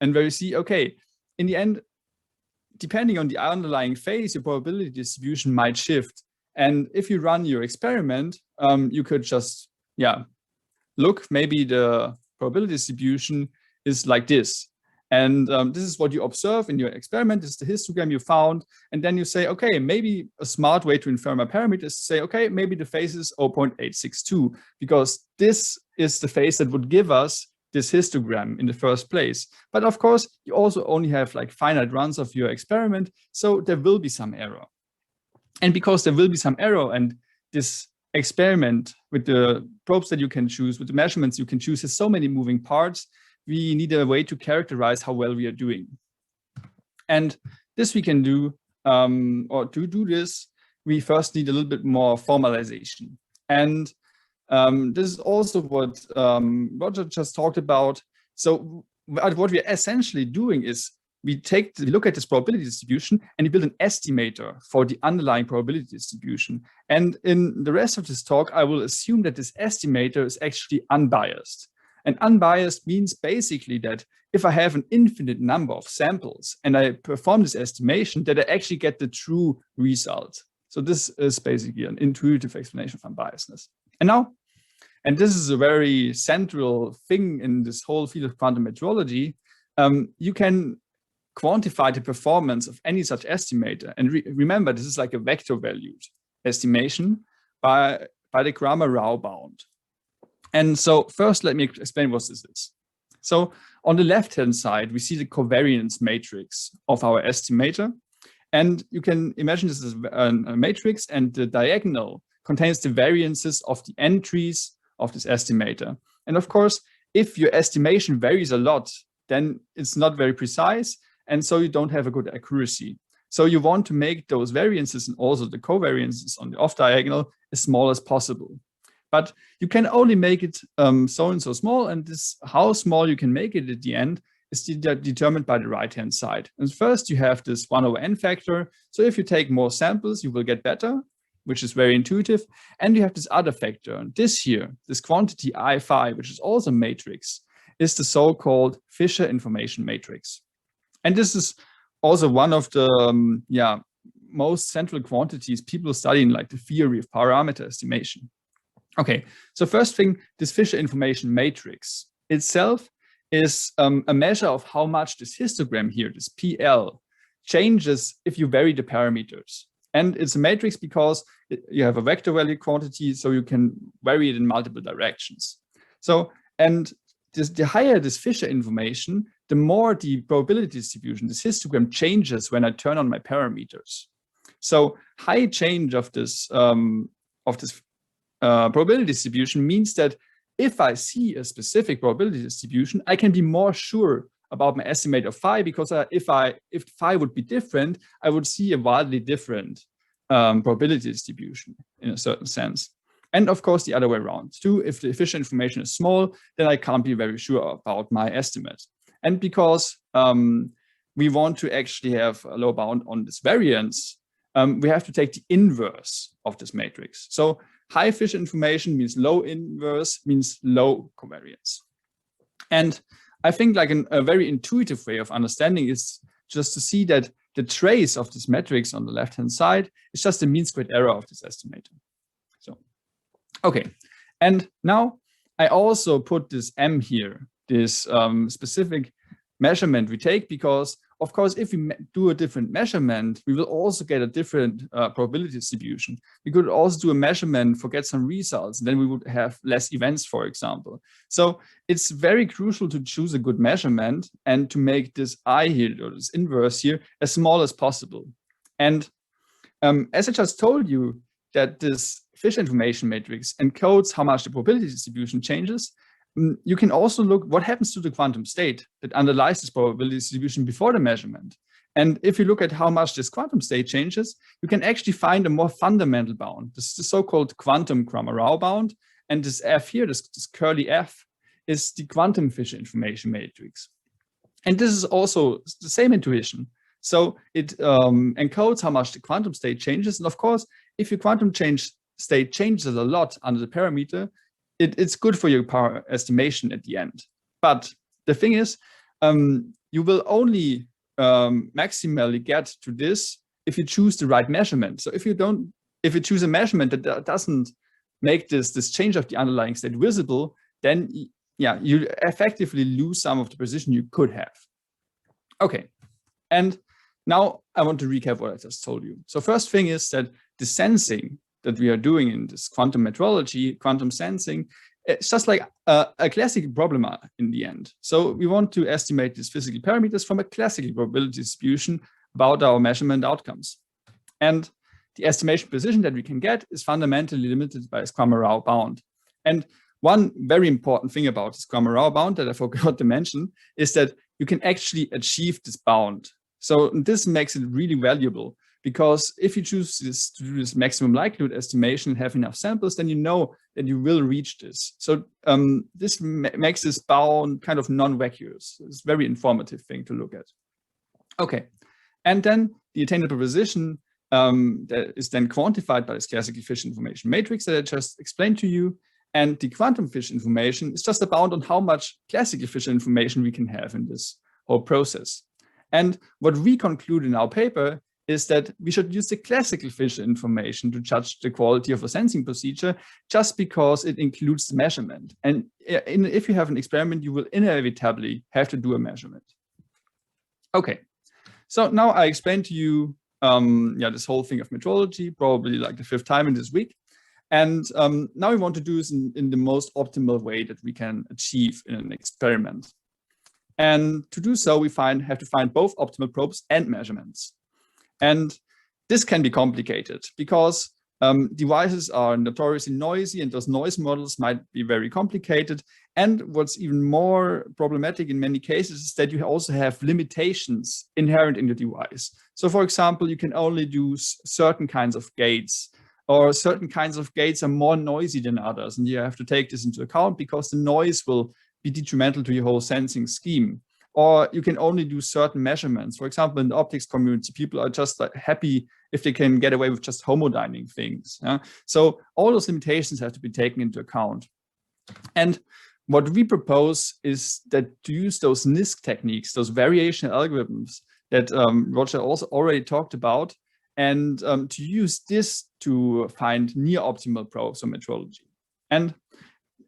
and where you see, okay, in the end, depending on the underlying phase, your probability distribution might shift. And if you run your experiment, you could just, look, maybe the probability distribution is like this. And this is what you observe in your experiment. This is the histogram you found. And then you say, okay, maybe a smart way to infer my parameter is to say, okay, maybe the phase is 0.862, because this is the phase that would give us this histogram in the first place. But of course, you also only have like finite runs of your experiment, so there will be some error. And because there will be some error, and this experiment with the probes that you can choose, with the measurements you can choose, has so many moving parts, we need a way to characterize how well we are doing. And this we can do, or to do this, we first need a little bit more formalization. And this is also what Roger just talked about. So what we are essentially doing is we look at this probability distribution and we build an estimator for the underlying probability distribution. And in the rest of this talk, I will assume that this estimator is actually unbiased. And unbiased means basically that if I have an infinite number of samples and I perform this estimation, that I actually get the true result. So this is basically an intuitive explanation of unbiasedness. And now, and this is a very central thing in this whole field of quantum metrology, you can quantify the performance of any such estimator. And remember, this is like a vector valued estimation by the Kramer-Rao bound. And so first, let me explain what this is. So on the left-hand side, we see the covariance matrix of our estimator. And you can imagine this as a matrix, and the diagonal contains the variances of the entries of this estimator. And of course, if your estimation varies a lot, then it's not very precise, and so you don't have a good accuracy. So you want to make those variances and also the covariances on the off diagonal as small as possible. But you can only make it so and so small, and this how small you can make it at the end is determined by the right-hand side. And first you have this 1/n factor. So if you take more samples, you will get better, which is very intuitive. And you have this other factor. And this here, this quantity I phi, which is also a matrix, is the so-called Fischer information matrix. And this is also one of the most central quantities people study in like the theory of parameter estimation. Okay, so first thing, this Fischer information matrix itself is a measure of how much this histogram here, this PL, changes if you vary the parameters. And it's a matrix because you have a vector value quantity, so you can vary it in multiple directions. So, and the higher this Fischer information, the more the probability distribution, this histogram changes when I turn on my parameters. So high change of this probability distribution means that if I see a specific probability distribution, I can be more sure about my estimate of phi, because if phi would be different, I would see a wildly different probability distribution in a certain sense. And of course, the other way around too. If the Fischer information is small, then I can't be very sure about my estimate. And because we want to actually have a low bound on this variance, we have to take the inverse of this matrix. So high Fischer information means low inverse, means low covariance. And I think like a very intuitive way of understanding is just to see that the trace of this matrix on the left-hand side is just the mean squared error of this estimator. So, okay. And now I also put this M here, this specific measurement we take, because of course, if we do a different measurement, we will also get a different probability distribution. We could also do a measurement, forget some results, and then we would have less events, for example. So it's very crucial to choose a good measurement and to make this I here, or this inverse here, as small as possible. And as I just told you, that this Fischer information matrix encodes how much the probability distribution changes, you can also look what happens to the quantum state that underlies this probability distribution before the measurement. And if you look at how much this quantum state changes, you can actually find a more fundamental bound. This is the so-called quantum Cramer-Rao bound. And this F here, this curly F, is the quantum Fischer information matrix. And this is also the same intuition. So it encodes how much the quantum state changes. And of course, if your quantum state changes a lot under the parameter, it's good for your power estimation at the end. But the thing is, you will only maximally get to this if you choose the right measurement. So if you choose a measurement that doesn't make this change of the underlying state visible, then yeah, you effectively lose some of the precision you could have. Okay, and now I want to recap what I just told you. So first thing is that the sensing that we are doing in this quantum metrology, quantum sensing, it's just like a classical problem in the end. So we want to estimate these physical parameters from a classical probability distribution about our measurement outcomes. And the estimation precision that we can get is fundamentally limited by this Cramer-Rao bound. And one very important thing about this Cramer-Rao bound that I forgot to mention is that you can actually achieve this bound. So this makes it really valuable, because if you choose to do this maximum likelihood estimation and have enough samples, then you know that you will reach this. So this makes this bound kind of non-vacuous. It's a very informative thing to look at. Okay, and then the attainable precision that is then quantified by this classical Fischer information matrix that I just explained to you. And the quantum Fischer information is just a bound on how much classical Fischer information we can have in this whole process. And what we conclude in our paper is that we should use the classical Fischer information to judge the quality of a sensing procedure, just because it includes the measurement. And if you have an experiment, you will inevitably have to do a measurement. Okay, so now I explained to you this whole thing of metrology, probably like the 5th time in this week. And now we want to do this in the most optimal way that we can achieve in an experiment. And to do so, we have to find both optimal probes and measurements. And this can be complicated because devices are notoriously noisy, and those noise models might be very complicated. And what's even more problematic in many cases is that you also have limitations inherent in the device. So for example, you can only do certain kinds of gates, or certain kinds of gates are more noisy than others. And you have to take this into account because the noise will be detrimental to your whole sensing scheme. Or you can only do certain measurements. For example, in the optics community, people are just like happy if they can get away with just homodyning things. Yeah? So all those limitations have to be taken into account. And what we propose is that to use those NISQ techniques, those variational algorithms that Roger also already talked about, and to use this to find near optimal probes of metrology. And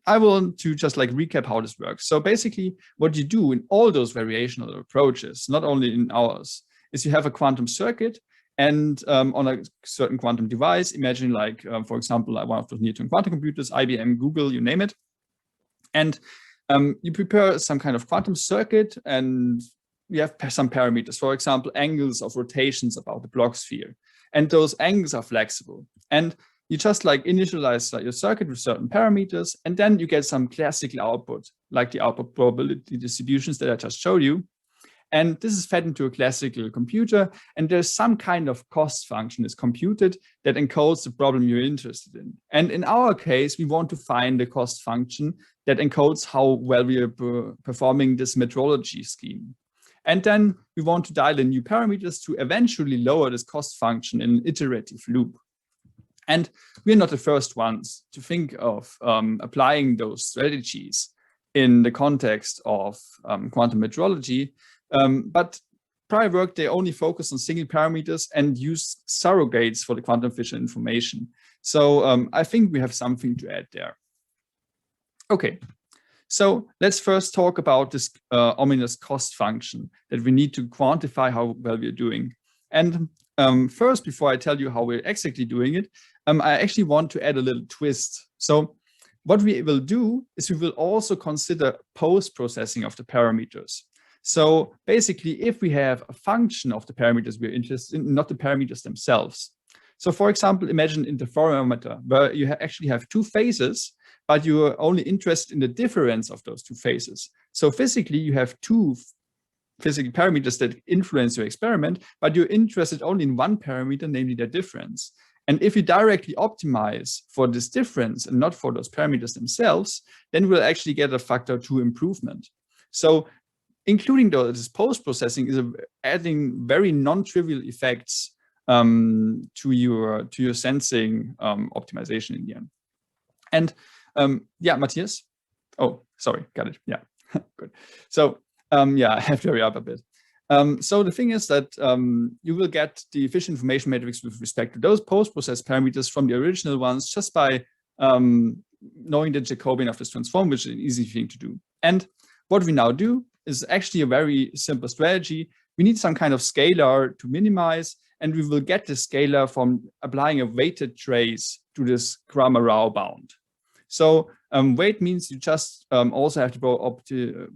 I want to just like recap how this works. So basically what you do in all those variational approaches, not only in ours, is you have a quantum circuit, and on a certain quantum device, imagine like, for example, like one of those near-term quantum computers, IBM, Google, you name it. And you prepare some kind of quantum circuit, and you have some parameters, for example, angles of rotations about the Bloch sphere. And those angles are flexible. And you just like initialize your circuit with certain parameters, and then you get some classical output, like the output probability distributions that I just showed you. And this is fed into a classical computer, and there's some kind of cost function is computed that encodes the problem you're interested in. And in our case, we want to find the cost function that encodes how well we are performing this metrology scheme. And then we want to dial in new parameters to eventually lower this cost function in an iterative loop. And we're not the first ones to think of applying those strategies in the context of quantum metrology. But prior work, they only focus on single parameters and use surrogates for the quantum Fischer information. So I think we have something to add there. Okay, so let's first talk about this ominous cost function that we need to quantify how well we're doing. And first, before I tell you how we're exactly doing it, I actually want to add a little twist. So what we will do is we will also consider post-processing of the parameters. So basically, if we have a function of the parameters we're interested in, not the parameters themselves. So for example, imagine interferometer, where you actually have two phases, but you are only interested in the difference of those two phases. So physically, you have two physical parameters that influence your experiment, but you're interested only in one parameter, namely their difference. And if you directly optimize for this difference and not for those parameters themselves, then we'll actually get a factor 2 improvement. So including this post-processing is adding very non-trivial effects to your sensing optimization in the end. And yeah, Matthias. Oh, sorry, got it. Yeah, good. So yeah, I have to hurry up a bit. So the thing is that you will get the Fischer information matrix with respect to those post-processed parameters from the original ones just by knowing the Jacobian of this transform, which is an easy thing to do. And what we now do is actually a very simple strategy. We need some kind of scalar to minimize, and we will get the scalar from applying a weighted trace to this Cramer-Rao bound. So weight means you just also have to go up to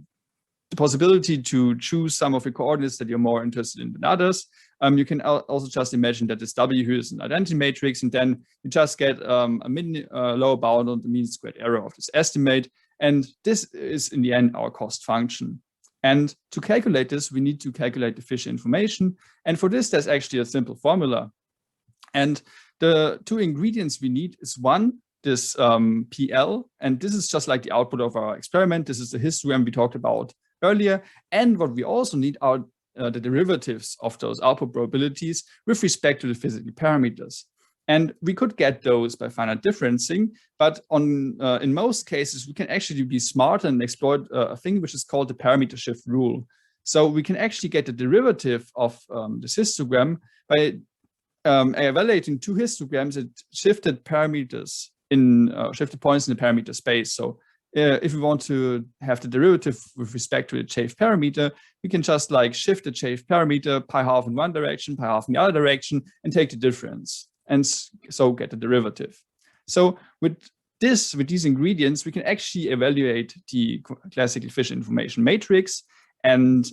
the possibility to choose some of the coordinates that you're more interested in than others. You can also just imagine that this W here is an identity matrix, and then you just get a lower bound on the mean squared error of this estimate. And this is in the end our cost function. And to calculate this, we need to calculate the Fischer information. And for this, there's actually a simple formula. And the two ingredients we need is one, this PL, and this is just like the output of our experiment. This is the histogram we talked about earlier. And what we also need are the derivatives of those output probabilities with respect to the physical parameters. And we could get those by finite differencing, but in most cases, we can actually be smart and exploit a thing which is called the parameter shift rule. So we can actually get the derivative of this histogram by evaluating two histograms at shifted parameters in shifted points in the parameter space. So if we want to have the derivative with respect to the chafed parameter, we can just like shift the chafed parameter pi half in one direction, pi half in the other direction, and take the difference, and so get the derivative. So with these ingredients, we can actually evaluate the classical Fischer information matrix. And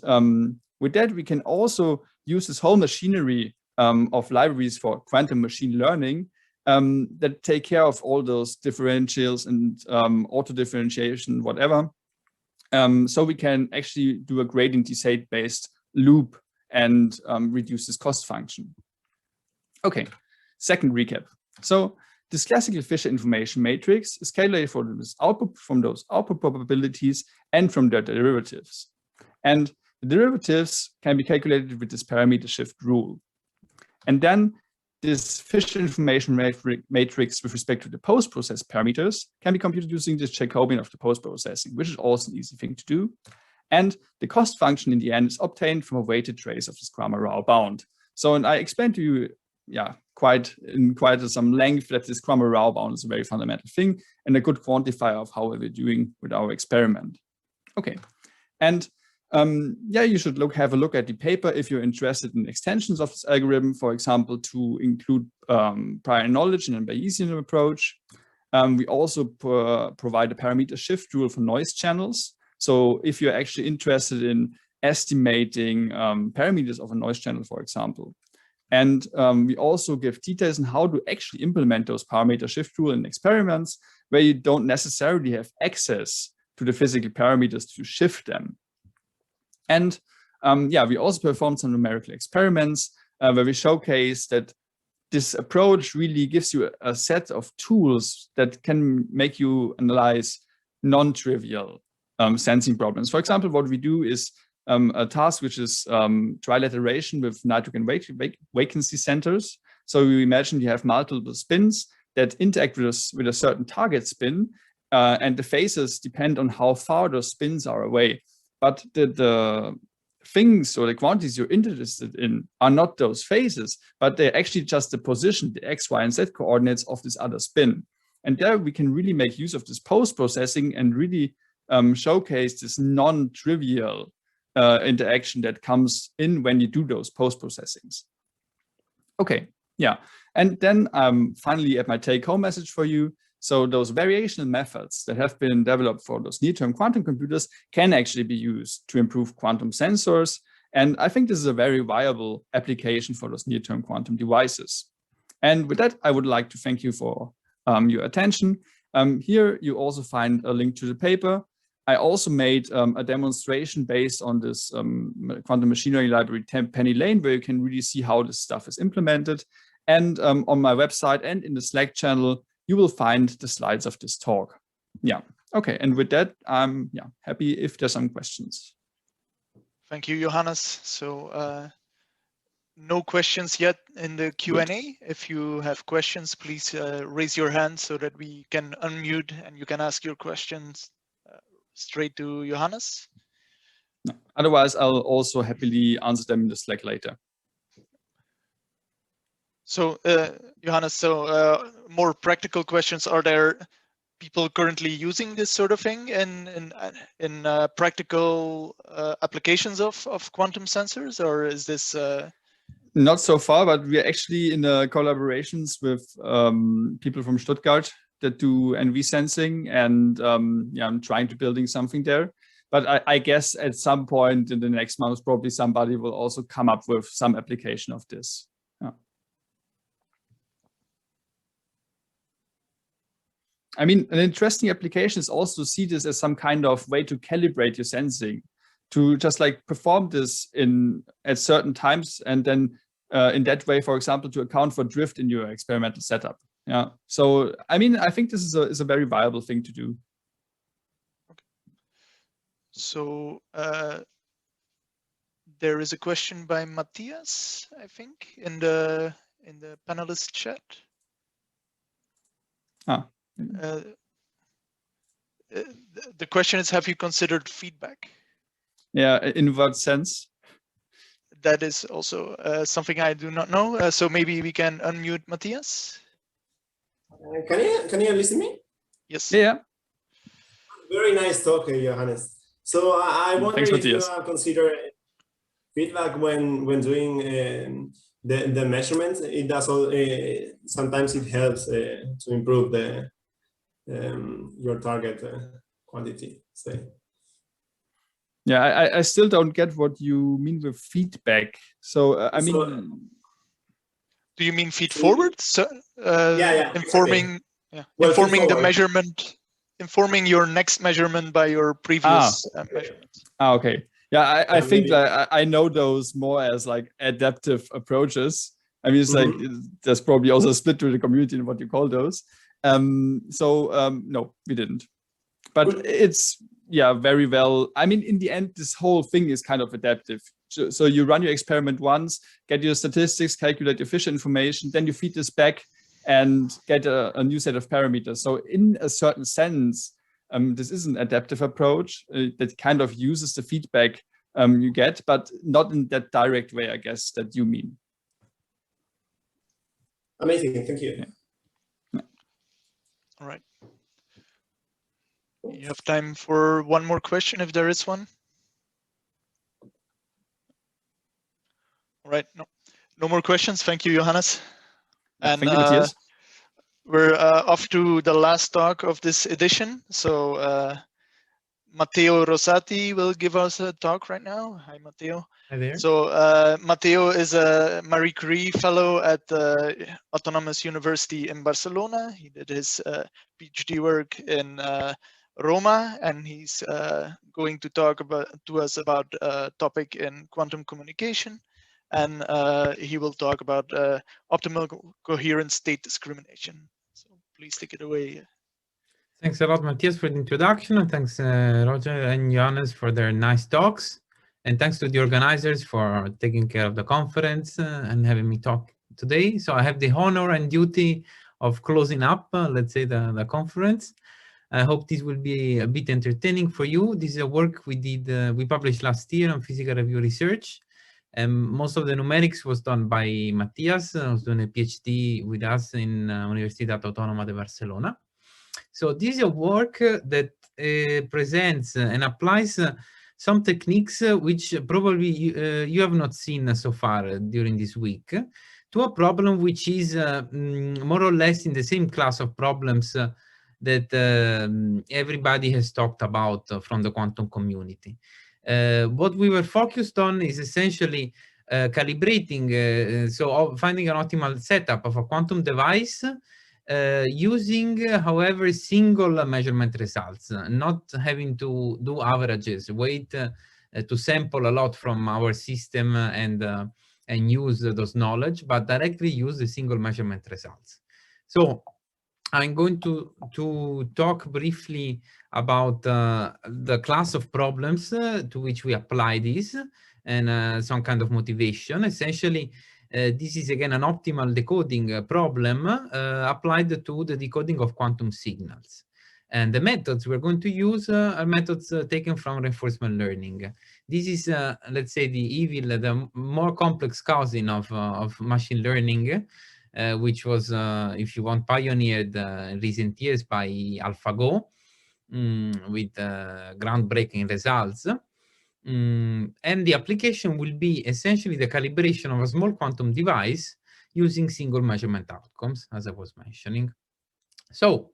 with that, we can also use this whole machinery of libraries for quantum machine learning that take care of all those differentials and auto differentiation, whatever. So we can actually do a gradient descent-based loop and reduce this cost function. Okay, second recap. So this classical Fischer information matrix is calculated for this output from those output probabilities and from their derivatives. And the derivatives can be calculated with this parameter shift rule. And then this Fischer information matrix with respect to the post-processed parameters can be computed using this Jacobian of the post-processing, which is also an easy thing to do. And the cost function in the end is obtained from a weighted trace of this Cramer-Rao bound. So, and I explained to you, yeah, quite some length that this Cramer-Rao bound is a very fundamental thing and a good quantifier of how we're doing with our experiment. Okay, and yeah, you should have a look at the paper if you're interested in extensions of this algorithm, for example, to include prior knowledge in a Bayesian approach. We also provide a parameter shift rule for noise channels. So if you're actually interested in estimating parameters of a noise channel, for example. And we also give details on how to actually implement those parameter shift rule in experiments where you don't necessarily have access to the physical parameters to shift them. And yeah, we also performed some numerical experiments where we showcase that this approach really gives you a set of tools that can make you analyze non-trivial sensing problems. For example, what we do is a task which is trilateration with nitrogen vacancy centers. So you imagine you have multiple spins that interact with a certain target spin, and the phases depend on how far those spins are away. But the things or the quantities you're interested in are not those phases, but they're actually just the position, the X, Y, and Z coordinates of this other spin. And there we can really make use of this post-processing and really showcase this non-trivial interaction that comes in when you do those post-processings. Okay, yeah. And then finally at my take-home message for you. So those variational methods that have been developed for those near-term quantum computers can actually be used to improve quantum sensors. And I think this is a very viable application for those near-term quantum devices. And with that, I would like to thank you for your attention. Here you also find a link to the paper. I also made a demonstration based on this quantum machinery library Penny Lane, where you can really see how this stuff is implemented. And on my website and in the Slack channel, you will find the slides of this talk. Yeah, okay. And with that, I'm happy if there's some questions. Thank you, Johannes. So no questions yet in the Q&A. If you have questions, please raise your hand so that we can unmute and you can ask your questions straight to Johannes. No. Otherwise, I'll also happily answer them in the Slack later. So, Johannes, so more practical questions. Are there people currently using this sort of thing in practical applications of quantum sensors, or is this? Not so far, but we're actually in collaborations with people from Stuttgart that do NV sensing, and yeah, I'm trying to building something there. But I guess at some point in the next month, probably somebody will also come up with some application of this. Yeah. I mean, an interesting application is also to see this as some kind of way to calibrate your sensing, to just like perform this at certain times, and then in that way, for example, to account for drift in your experimental setup. Yeah. So I mean, I think this is a very viable thing to do. Okay. So there is a question by Matthias, I think, in the panelist chat. Ah. The question is, have you considered feedback? Yeah, in what sense? That is also something I do not know. So maybe we can unmute Matthias. Can you listen to me? Yes. Yeah. Very nice talk, Johannes. So I wonder if you consider feedback when doing the measurements. It does sometimes it helps to improve your target quantity, say. Yeah, I still don't get what you mean with feedback. So I mean, do you mean feed forward? So informing, okay. Well, informing the measurement, informing your next measurement by your previous measurements. Okay. Yeah, I think that I know those more as like adaptive approaches. I mean, it's like there's probably also a split to the community in what you call those. No, we didn't. But it's very well. I mean, in the end, this whole thing is kind of adaptive. So you run your experiment once, get your statistics, calculate your Fischer information, then you feed this back and get a new set of parameters. So in a certain sense, this is an adaptive approach that kind of uses the feedback you get, but not in that direct way, I guess, that you mean. Amazing, thank you. Yeah. All right. You have time for one more question if there is one. All right. No more questions. Thank you, Johannes. Yeah, and thank you, Matthias. We're off to the last talk of this edition. So Matteo Rosati will give us a talk right now. Hi, Matteo. Hi there. So Matteo is a Marie Curie Fellow at the Autonomous University in Barcelona. He did his PhD work in Roma, and he's going to talk to us about a topic in quantum communication. And he will talk about optimal coherent state discrimination. So please take it away. Thanks a lot, Matthias, for the introduction, and thanks Roger and Johannes for their nice talks. And thanks to the organizers for taking care of the conference and having me talk today. So I have the honor and duty of closing up, let's say, the conference. I hope this will be a bit entertaining for you. This is a work we published last year on Physical Review Research. And most of the numerics was done by Matthias, who was doing a PhD with us in Universitat Autonoma de Barcelona. So this is a work that presents and applies some techniques which probably you have not seen so far during this week to a problem which is more or less in the same class of problems that everybody has talked about from the quantum community. What we were focused on is essentially calibrating, so finding an optimal setup of a quantum device using, however, single measurement results, not having to do averages, wait to sample a lot from our system and use those knowledge, but directly use the single measurement results. So I'm going to talk briefly about the class of problems to which we apply this and some kind of motivation. Essentially, this is again an optimal decoding problem applied to the decoding of quantum signals. And the methods we're going to use are methods taken from reinforcement learning. This is, let's say, the more complex cousin of machine learning, which was, if you want, pioneered in recent years by AlphaGo with groundbreaking results. And the application will be essentially the calibration of a small quantum device using single measurement outcomes, as I was mentioning. So,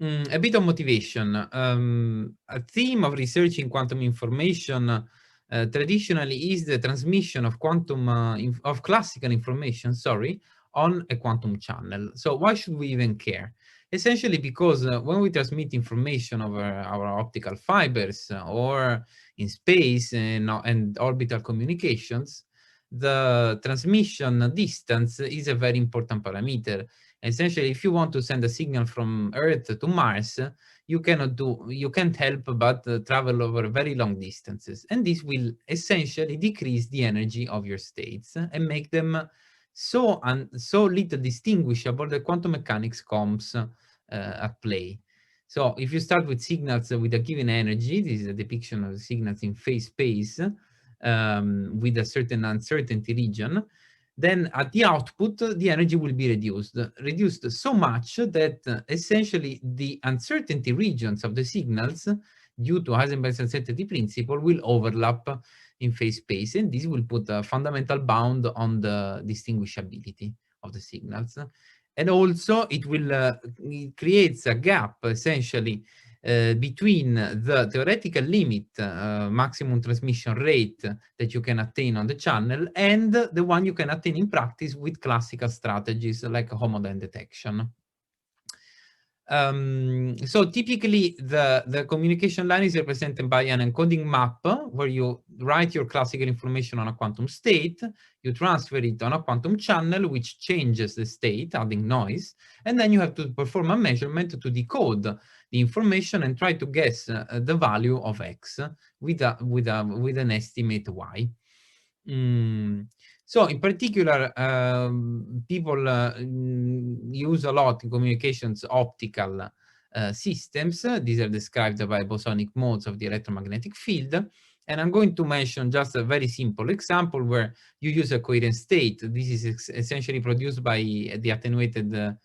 a bit of motivation. A theme of research in quantum information traditionally is the transmission of of classical information, on a quantum channel. So why should we even care? Essentially because when we transmit information over our optical fibers or in space and orbital communications, the transmission distance is a very important parameter. Essentially, if you want to send a signal from Earth to Mars, you can't help but travel over very long distances. And this will essentially decrease the energy of your states and make them so little distinguishable that quantum mechanics comes at play. So if you start with signals with a given energy, this is a depiction of the signals in phase space with a certain uncertainty region, then at the output, the energy will be reduced so much that essentially the uncertainty regions of the signals, due to Heisenberg's uncertainty principle, will overlap in phase space, and this will put a fundamental bound on the distinguishability of the signals. And also it creates a gap essentially between the theoretical limit, maximum transmission rate that you can attain on the channel, and the one you can attain in practice with classical strategies like homodynamic detection. So typically the communication line is represented by an encoding map where you write your classical information on a quantum state, you transfer it on a quantum channel which changes the state, adding noise, and then you have to perform a measurement to decode the information and try to guess the value of X with an estimate Y. So in particular, people use a lot in communications optical systems. These are described by bosonic modes of the electromagnetic field. And I'm going to mention just a very simple example where you use a coherent state. This is essentially produced by the attenuated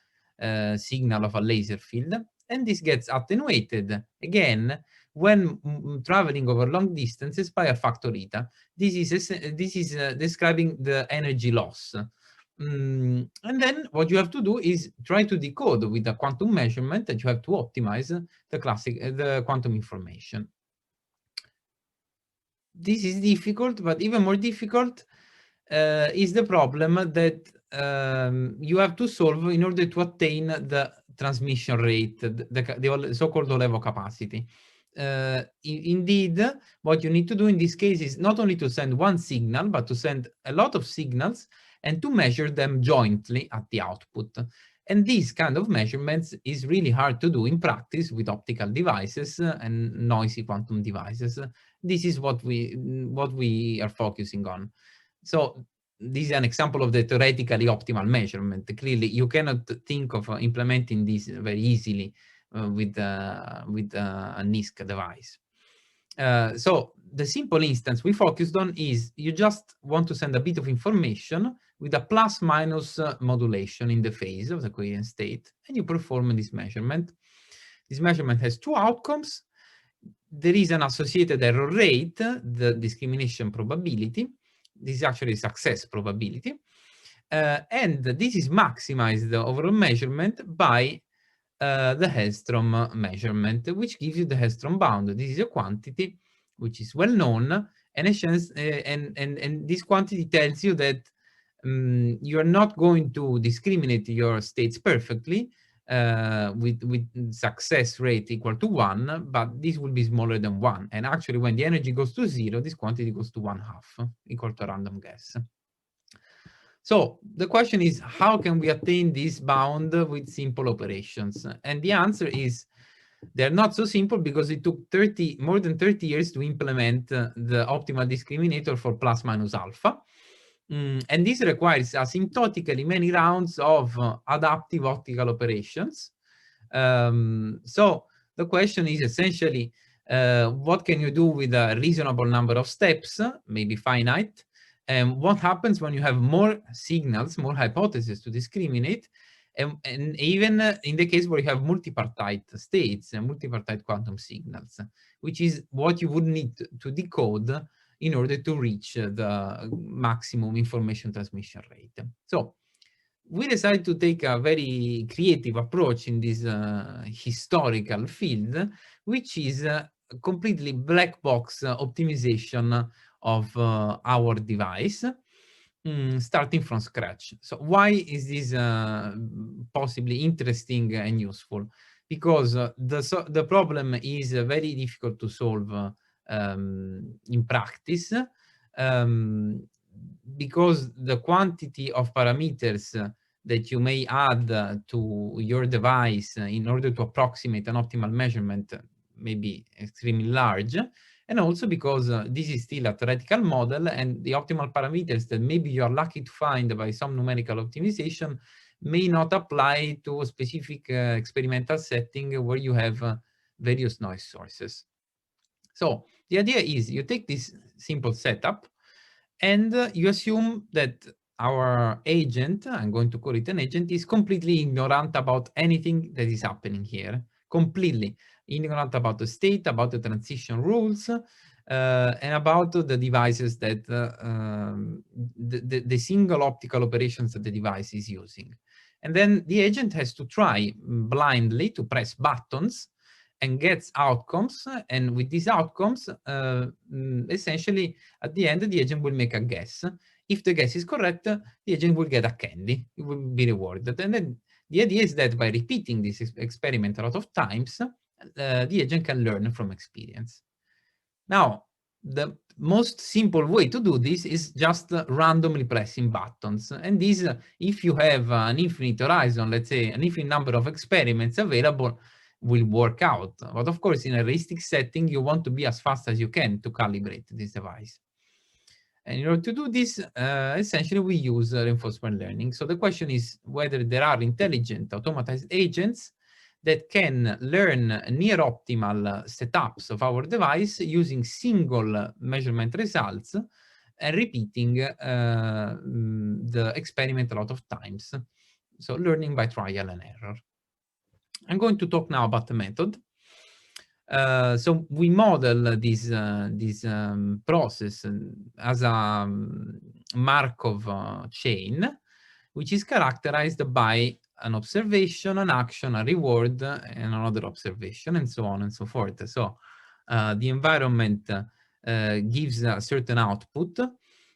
signal of a laser field. And this gets attenuated again when traveling over long distances by a factor eta. This is describing the energy loss. And then what you have to do is try to decode with a quantum measurement that you have to optimize the quantum information. This is difficult, but even more difficult is the problem that you have to solve in order to attain the transmission rate, the so-called low-level capacity. Indeed, what you need to do in this case is not only to send one signal, but to send a lot of signals and to measure them jointly at the output. And these kind of measurements is really hard to do in practice with optical devices and noisy quantum devices. This is what we are focusing on. So this is an example of the theoretically optimal measurement. Clearly, you cannot think of implementing this very easily with a NISC device. So the simple instance we focused on is you just want to send a bit of information with a plus-minus modulation in the phase of the coherent state, and you perform this measurement. This measurement has two outcomes. There is an associated error rate, the discrimination probability. This is actually success probability. And this is maximized, the overall measurement, by the Hellstrom measurement, which gives you the Hellstrom bound. This is a quantity which is well known, and this quantity tells you that you are not going to discriminate your states perfectly with success rate equal to 1, but this will be smaller than 1. And actually, when the energy goes to 0, this quantity goes to 1/2, equal to a random guess. So the question is, how can we attain this bound with simple operations? And the answer is, they're not so simple because it took more than 30 years to implement the optimal discriminator for plus-minus alpha. And this requires asymptotically many rounds of adaptive optical operations. So the question is essentially, what can you do with a reasonable number of steps, maybe finite? And what happens when you have more signals, more hypotheses to discriminate, and even in the case where you have multipartite states and multipartite quantum signals, which is what you would need to decode in order to reach the maximum information transmission rate. So we decided to take a very creative approach in this historical field, which is completely black box optimization of our device, starting from scratch. So why is this possibly interesting and useful? Because the problem is very difficult to solve in practice, because the quantity of parameters that you may add to your device in order to approximate an optimal measurement may be extremely large. And also because this is still a theoretical model, and the optimal parameters that maybe you are lucky to find by some numerical optimization may not apply to a specific experimental setting where you have various noise sources. So the idea is you take this simple setup and you assume that our agent, I'm going to call it an agent, is completely ignorant about anything that is happening here. Completely ignorant about the state, about the transition rules, and about the devices that the single optical operations that the device is using. And then the agent has to try blindly to press buttons and gets outcomes. And with these outcomes, essentially, at the end, the agent will make a guess. If the guess is correct, the agent will get a candy. It will be rewarded. And then the idea is that by repeating this experiment a lot of times, the agent can learn from experience. Now, the most simple way to do this is just randomly pressing buttons. And this, if you have an infinite horizon, let's say an infinite number of experiments available, will work out. But of course, in a realistic setting, you want to be as fast as you can to calibrate this device. And in order to do this, essentially, we use reinforcement learning. So the question is whether there are intelligent automatized agents that can learn near optimal setups of our device using single measurement results and repeating the experiment a lot of times. So learning by trial and error. I'm going to talk now about the method. So we model this process as a Markov chain, which is characterized by an observation, an action, a reward, and another observation, and so on and so forth. So the environment gives a certain output,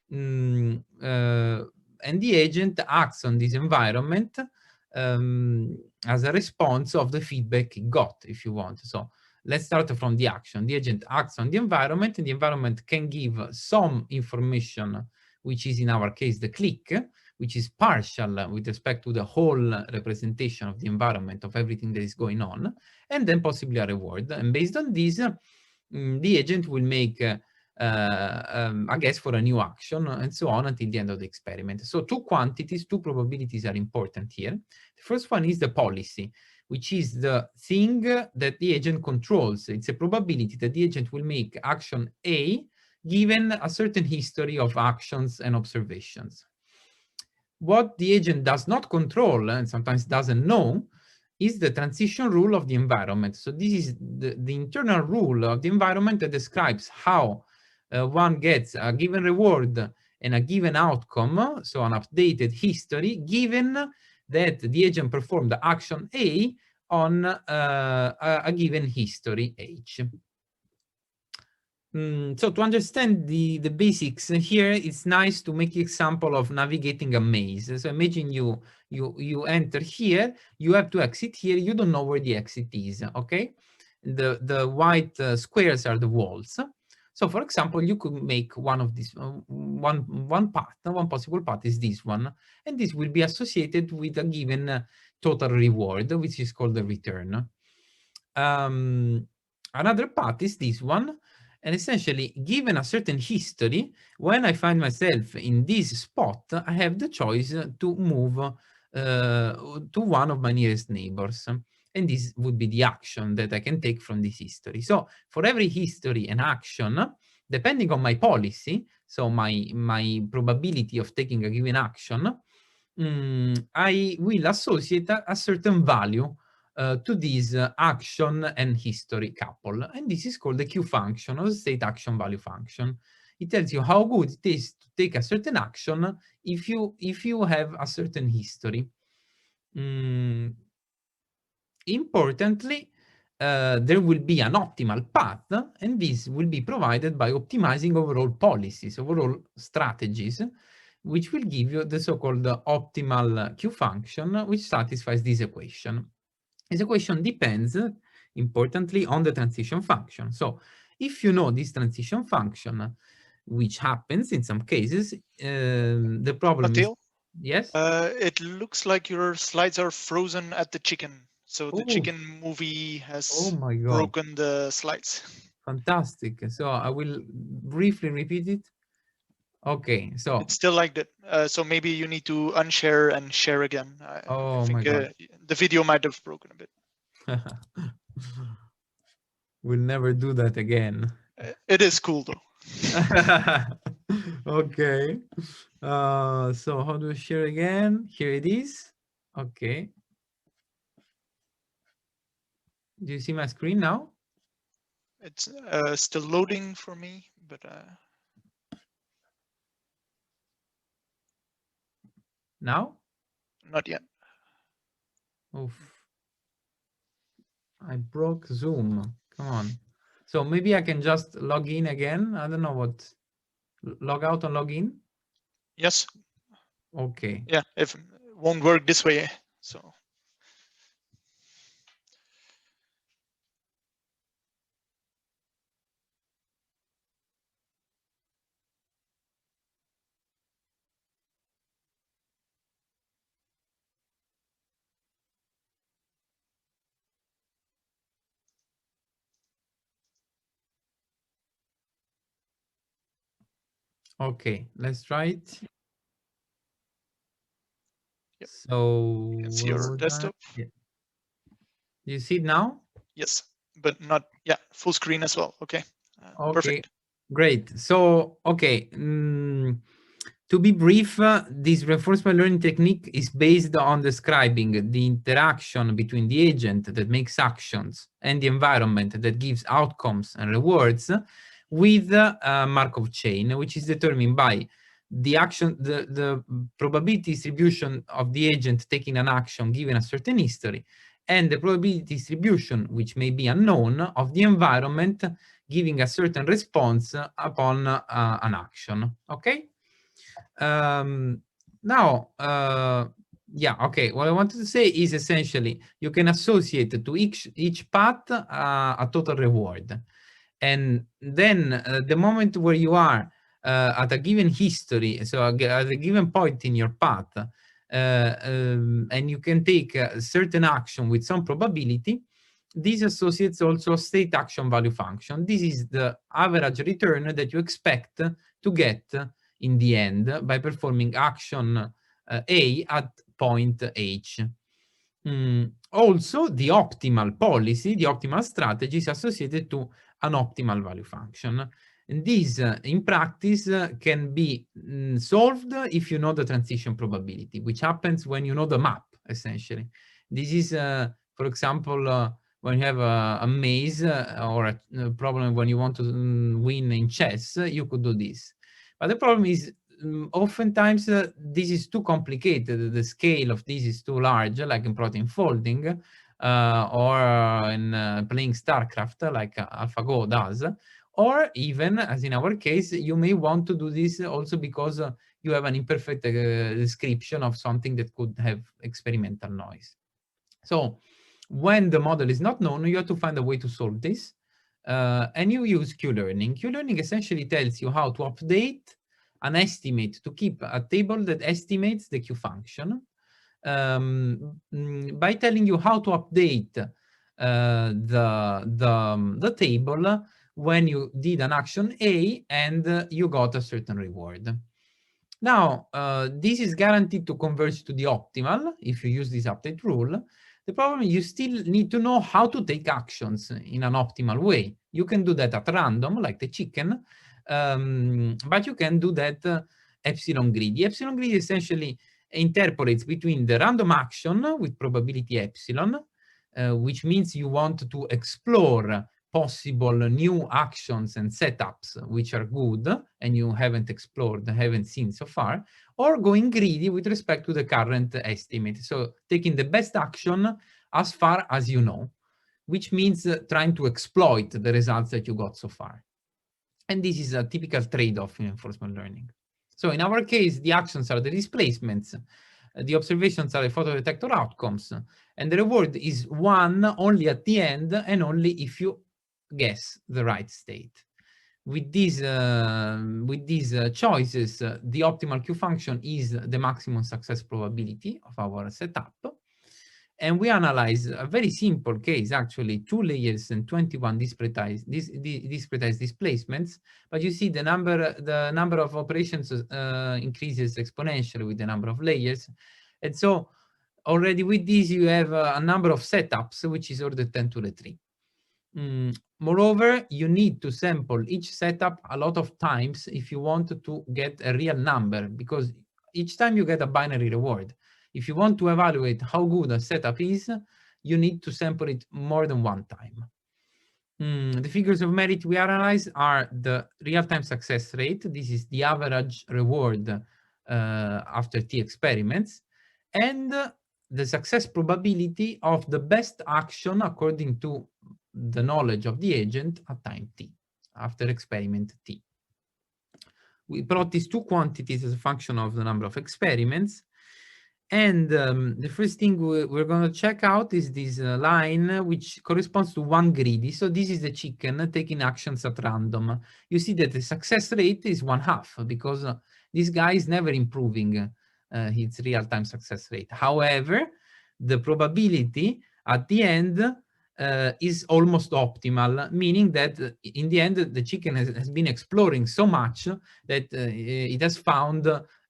and the agent acts on this environment as a response of the feedback it got, if you want. So let's start from the action. The agent acts on the environment, and the environment can give some information, which is in our case the click, which is partial with respect to the whole representation of the environment of everything that is going on, and then possibly a reward. And based on this, the agent will make a guess for a new action, and so on until the end of the experiment. So two quantities, two probabilities are important here. The first one is the policy, which is the thing that the agent controls. It's a probability that the agent will make action A given a certain history of actions and observations. What the agent does not control, and sometimes doesn't know, is the transition rule of the environment. So this is the internal rule of the environment that describes how one gets a given reward and a given outcome, so an updated history, given that the agent performed the action A on a given history H. So to understand the basics here, it's nice to make example of navigating a maze. So imagine you enter here, you have to exit here, you don't know where the exit is, okay? The white squares are the walls. So for example, you could make one of these, one path, one possible path is this one, and this will be associated with a given total reward, which is called the return. Another path is this one, and essentially, given a certain history, when I find myself in this spot, I have the choice to move to one of my nearest neighbors. And this would be the action that I can take from this history. So for every history and action, depending on my policy, so my probability of taking a given action, I will associate a certain value to this action and history couple. And this is called the Q function, or the state action value function. It tells you how good it is to take a certain action if you have a certain history. Importantly, there will be an optimal path, and this will be provided by optimizing overall policies, overall strategies, which will give you the so-called optimal Q function, which satisfies this equation. This equation depends, importantly, on the transition function. So if you know this transition function, which happens in some cases, the problem Matteo? is... Yes? It looks like your slides are frozen at the chicken. So the chicken movie has broken the slides. Fantastic. So I will briefly repeat it. Okay, so it's still like that. So maybe you need to unshare and share again. I think the video might have broken a bit. We'll never do that again. It is cool though. Okay. So how do I share again? Here it is. Okay. Do you see my screen now? It's still loading for me, but now? Not yet. Oof. I broke Zoom. Come on. So maybe I can just log in again. I don't know what. Log out and log in? Yes. Okay. Yeah, if it won't work this way, so. Okay, let's try it. Yep. So you can see your desktop. Yeah. You see it now? Yes, but not full screen as well. Okay. Okay. Perfect. Great. So okay. To be brief, this reinforcement learning technique is based on describing the interaction between the agent that makes actions and the environment that gives outcomes and rewards with a Markov chain, which is determined by the action, the probability distribution of the agent taking an action given a certain history, and the probability distribution, which may be unknown, of the environment giving a certain response upon an action. Okay? Now, yeah, okay. What I wanted to say is essentially you can associate to each path a total reward. And then the moment where you are at a given history, so at a given point in your path, and you can take a certain action with some probability, this associates also a state action value function. This is the average return that you expect to get in the end by performing action A at point H. Also, the optimal policy, the optimal strategy is associated to an optimal value function. And this, in practice, can be solved if you know the transition probability, which happens when you know the map, essentially. This is, for example, when you have a maze or a problem when you want to win in chess, you could do this. But the problem is, oftentimes, this is too complicated. The scale of this is too large, like in protein folding, or in playing StarCraft, like AlphaGo does. Or even, as in our case, you may want to do this also because you have an imperfect description of something that could have experimental noise. So when the model is not known, you have to find a way to solve this. And you use Q-learning. Q-learning essentially tells you how to update an estimate to keep a table that estimates the Q function by telling you how to update the table when you did an action A and you got a certain reward. Now, this is guaranteed to converge to the optimal if you use this update rule. The problem is you still need to know how to take actions in an optimal way. You can do that at random, like the chicken, but you can do that epsilon greedy. Epsilon greedy essentially interpolates between the random action with probability epsilon, which means you want to explore possible new actions and setups which are good and you haven't explored, haven't seen so far, or going greedy with respect to the current estimate. So taking the best action as far as you know, which means trying to exploit the results that you got so far. And this is a typical trade-off in reinforcement learning. So in our case, the actions are the displacements, the observations are the photodetector outcomes, and the reward is 1 only at the end and only if you guess the right state. With these choices, the optimal Q function is the maximum success probability of our setup. And we analyze a very simple case, actually 2 layers and 21 discretized displacements. But you see the number of operations increases exponentially with the number of layers. And so already with this, you have a number of setups, which is order 10 to the 3. Moreover, you need to sample each setup a lot of times if you want to get a real number, because each time you get a binary reward. If you want to evaluate how good a setup is, you need to sample it more than one time. The figures of merit we analyze are the real-time success rate. This is the average reward after T experiments, and the success probability of the best action according to the knowledge of the agent at time T, after experiment T. We plot these two quantities as a function of the number of experiments. And the first thing we're going to check out is this line, which corresponds to 1 greedy. So this is the chicken taking actions at random. You see that the success rate is 1/2 because this guy is never improving his real-time success rate. However, the probability at the end is almost optimal, meaning that in the end, the chicken has been exploring so much that it has found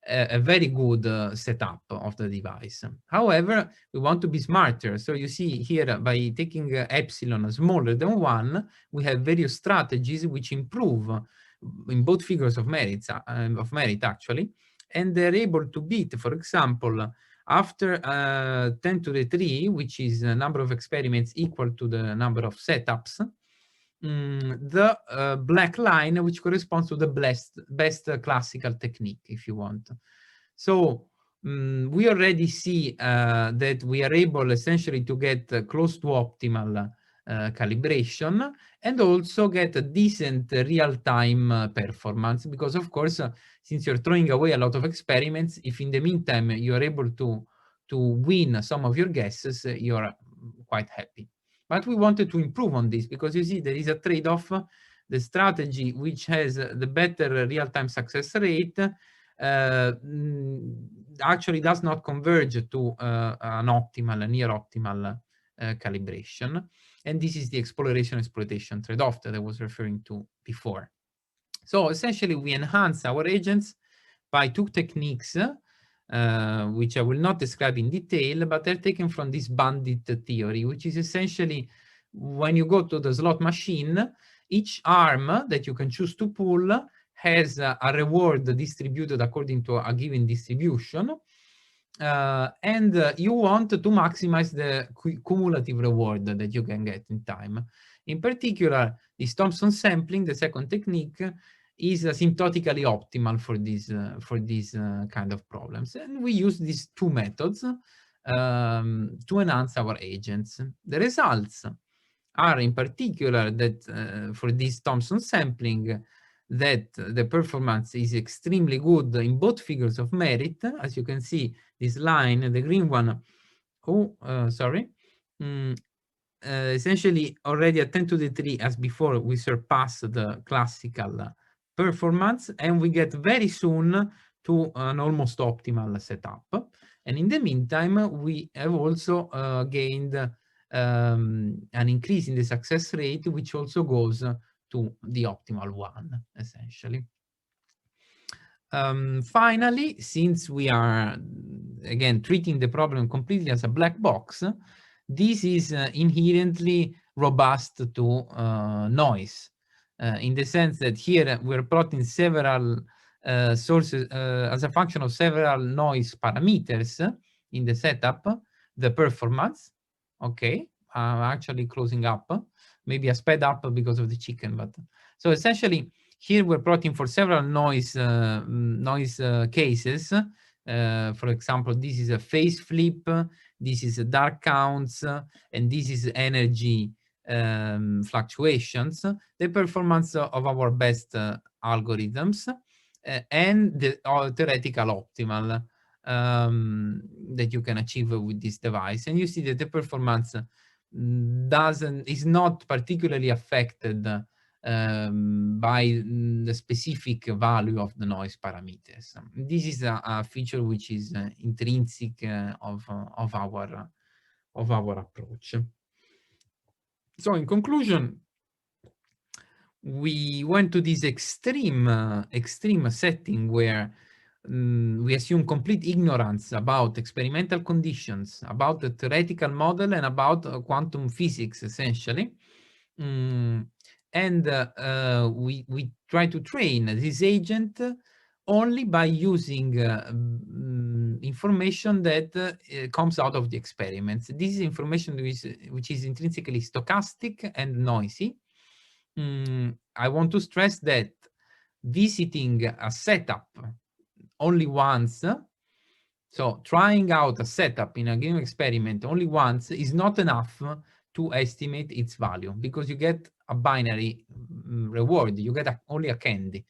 a very good setup of the device. However, we want to be smarter. So you see here, by taking epsilon smaller than 1, we have various strategies which improve in both figures of merit actually, and they're able to beat, for example, after 10 to the 3, which is a number of experiments equal to the number of setups, the black line, which corresponds to the best classical technique, if you want. So we already see that we are able essentially to get close to optimal calibration, and also get a decent real-time performance, because of course, since you're throwing away a lot of experiments, if in the meantime you are able to win some of your guesses, you're quite happy. But we wanted to improve on this, because you see there is a trade-off. The strategy which has the better real-time success rate actually does not converge to an optimal, a near optimal calibration. And this is the exploration-exploitation trade-off that I was referring to before. So essentially, we enhance our agents by two techniques, which I will not describe in detail, but they're taken from this bandit theory, which is essentially when you go to the slot machine, each arm that you can choose to pull has a reward distributed according to a given distribution. And you want to maximize the cumulative reward that you can get in time. In particular, this Thompson sampling, the second technique, is asymptotically optimal for these kind of problems. And we use these two methods to enhance our agents. The results are in particular that for this Thompson sampling, that the performance is extremely good in both figures of merit. As you can see, this line, the green one, essentially already at 10 to the 3, as before, we surpass the classical performance, and we get very soon to an almost optimal setup. And in the meantime, we have also gained an increase in the success rate, which also goes to the optimal one, essentially. Finally, since we are, again, treating the problem completely as a black box, this is inherently robust to noise, in the sense that here we're plotting several sources as a function of several noise parameters in the setup, the performance, okay, actually closing up, maybe a sped up because of the chicken, but so essentially here we're plotting for several noise cases. For example, this is a phase flip, this is a dark counts, and this is energy fluctuations, the performance of our best algorithms, and the theoretical optimal that you can achieve with this device. And you see that the performance is not particularly affected by the specific value of the noise parameters. This is a feature which is intrinsic of our approach. So in conclusion, we went to this extreme setting where we assume complete ignorance about experimental conditions, about the theoretical model, and about quantum physics, essentially. And we try to train this agent only by using information that comes out of the experiments. This is information which is intrinsically stochastic and noisy. I want to stress that visiting a setup only once, so trying out a setup in a given experiment only once is not enough to estimate its value, because you get a binary reward, you get only a candy.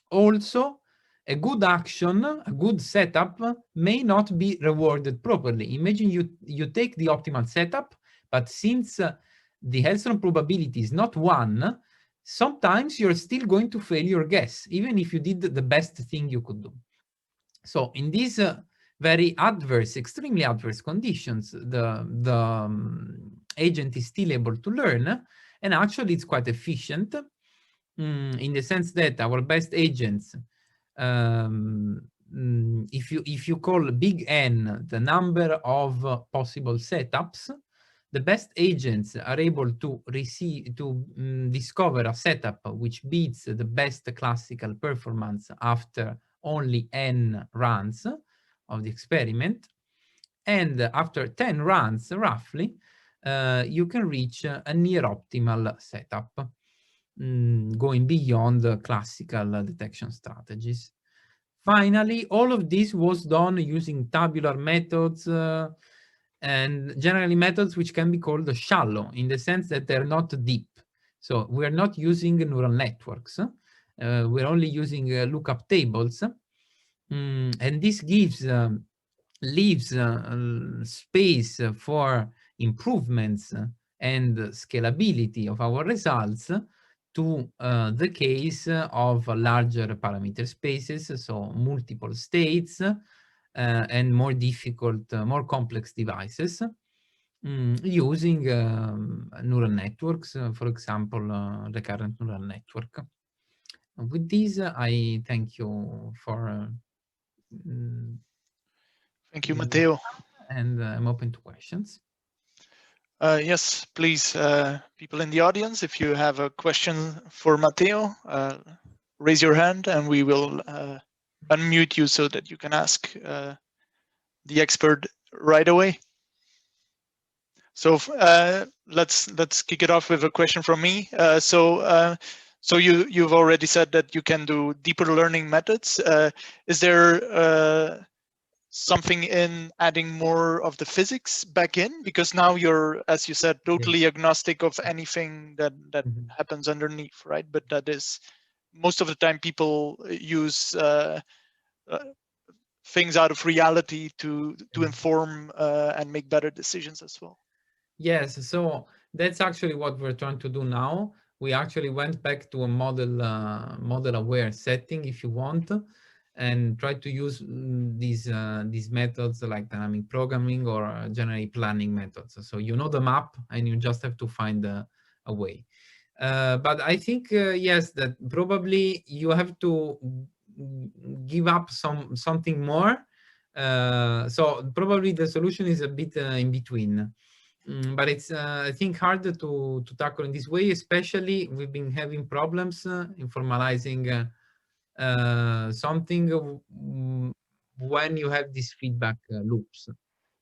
Also, a good action, a good setup may not be rewarded properly. Imagine you take the optimal setup, but since the Hellstrom probability is not 1, sometimes you're still going to fail your guess, even if you did the best thing you could do. So in these very adverse, extremely adverse conditions, the agent is still able to learn, and actually it's quite efficient in the sense that our best agents, if you call big N the number of possible setups, the best agents are able to discover a setup which beats the best classical performance after only n runs of the experiment. And after 10 runs, roughly, you can reach a near optimal setup, going beyond the classical detection strategies. Finally, all of this was done using tabular methods and generally methods which can be called shallow in the sense that they're not deep. So we're not using neural networks. We're only using lookup tables. And this leaves space for improvements and scalability of our results to the case of larger parameter spaces, so multiple states and more difficult, more complex devices, using neural networks, for example, recurrent neural network. With this, I thank you for thank you, Matteo. And I'm open to questions. Yes, please, people in the audience, if you have a question for Matteo, raise your hand and we will unmute you so that you can ask the expert right away. So let's kick it off with a question from me. So you've already said that you can do deeper learning methods. Is there something in adding more of the physics back in? Because now you're, as you said, totally agnostic of anything that happens underneath, right? But that is, most of the time people use things out of reality to inform and make better decisions as well. Yes, so that's actually what we're trying to do now. We actually went back to a model-aware setting, if you want, and try to use these methods like dynamic programming or generally planning methods. So you know the map and you just have to find a way. But I think, yes, that probably you have to give up something more. So probably the solution is a bit in between. But it's, I think, harder to tackle in this way, especially we've been having problems in formalizing something when you have these feedback loops.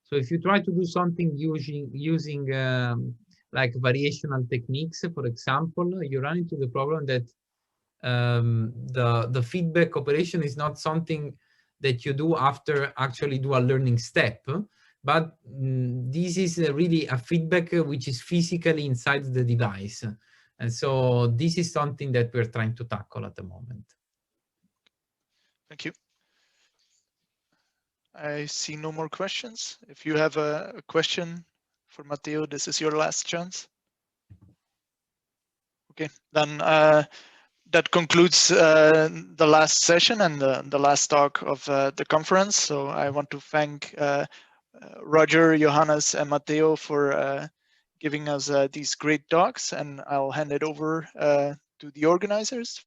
So if you try to do something using like variational techniques, for example, you run into the problem that the feedback operation is not something that you do after actually do a learning step, but this is really a feedback which is physically inside the device. And so this is something that we're trying to tackle at the moment. Thank you. I see no more questions. If you have a question for Matteo, this is your last chance. Okay, then that concludes the last session and the last talk of the conference. So I want to thank Roger, Johannes, and Matteo for giving us these great talks, and I'll hand it over to the organizers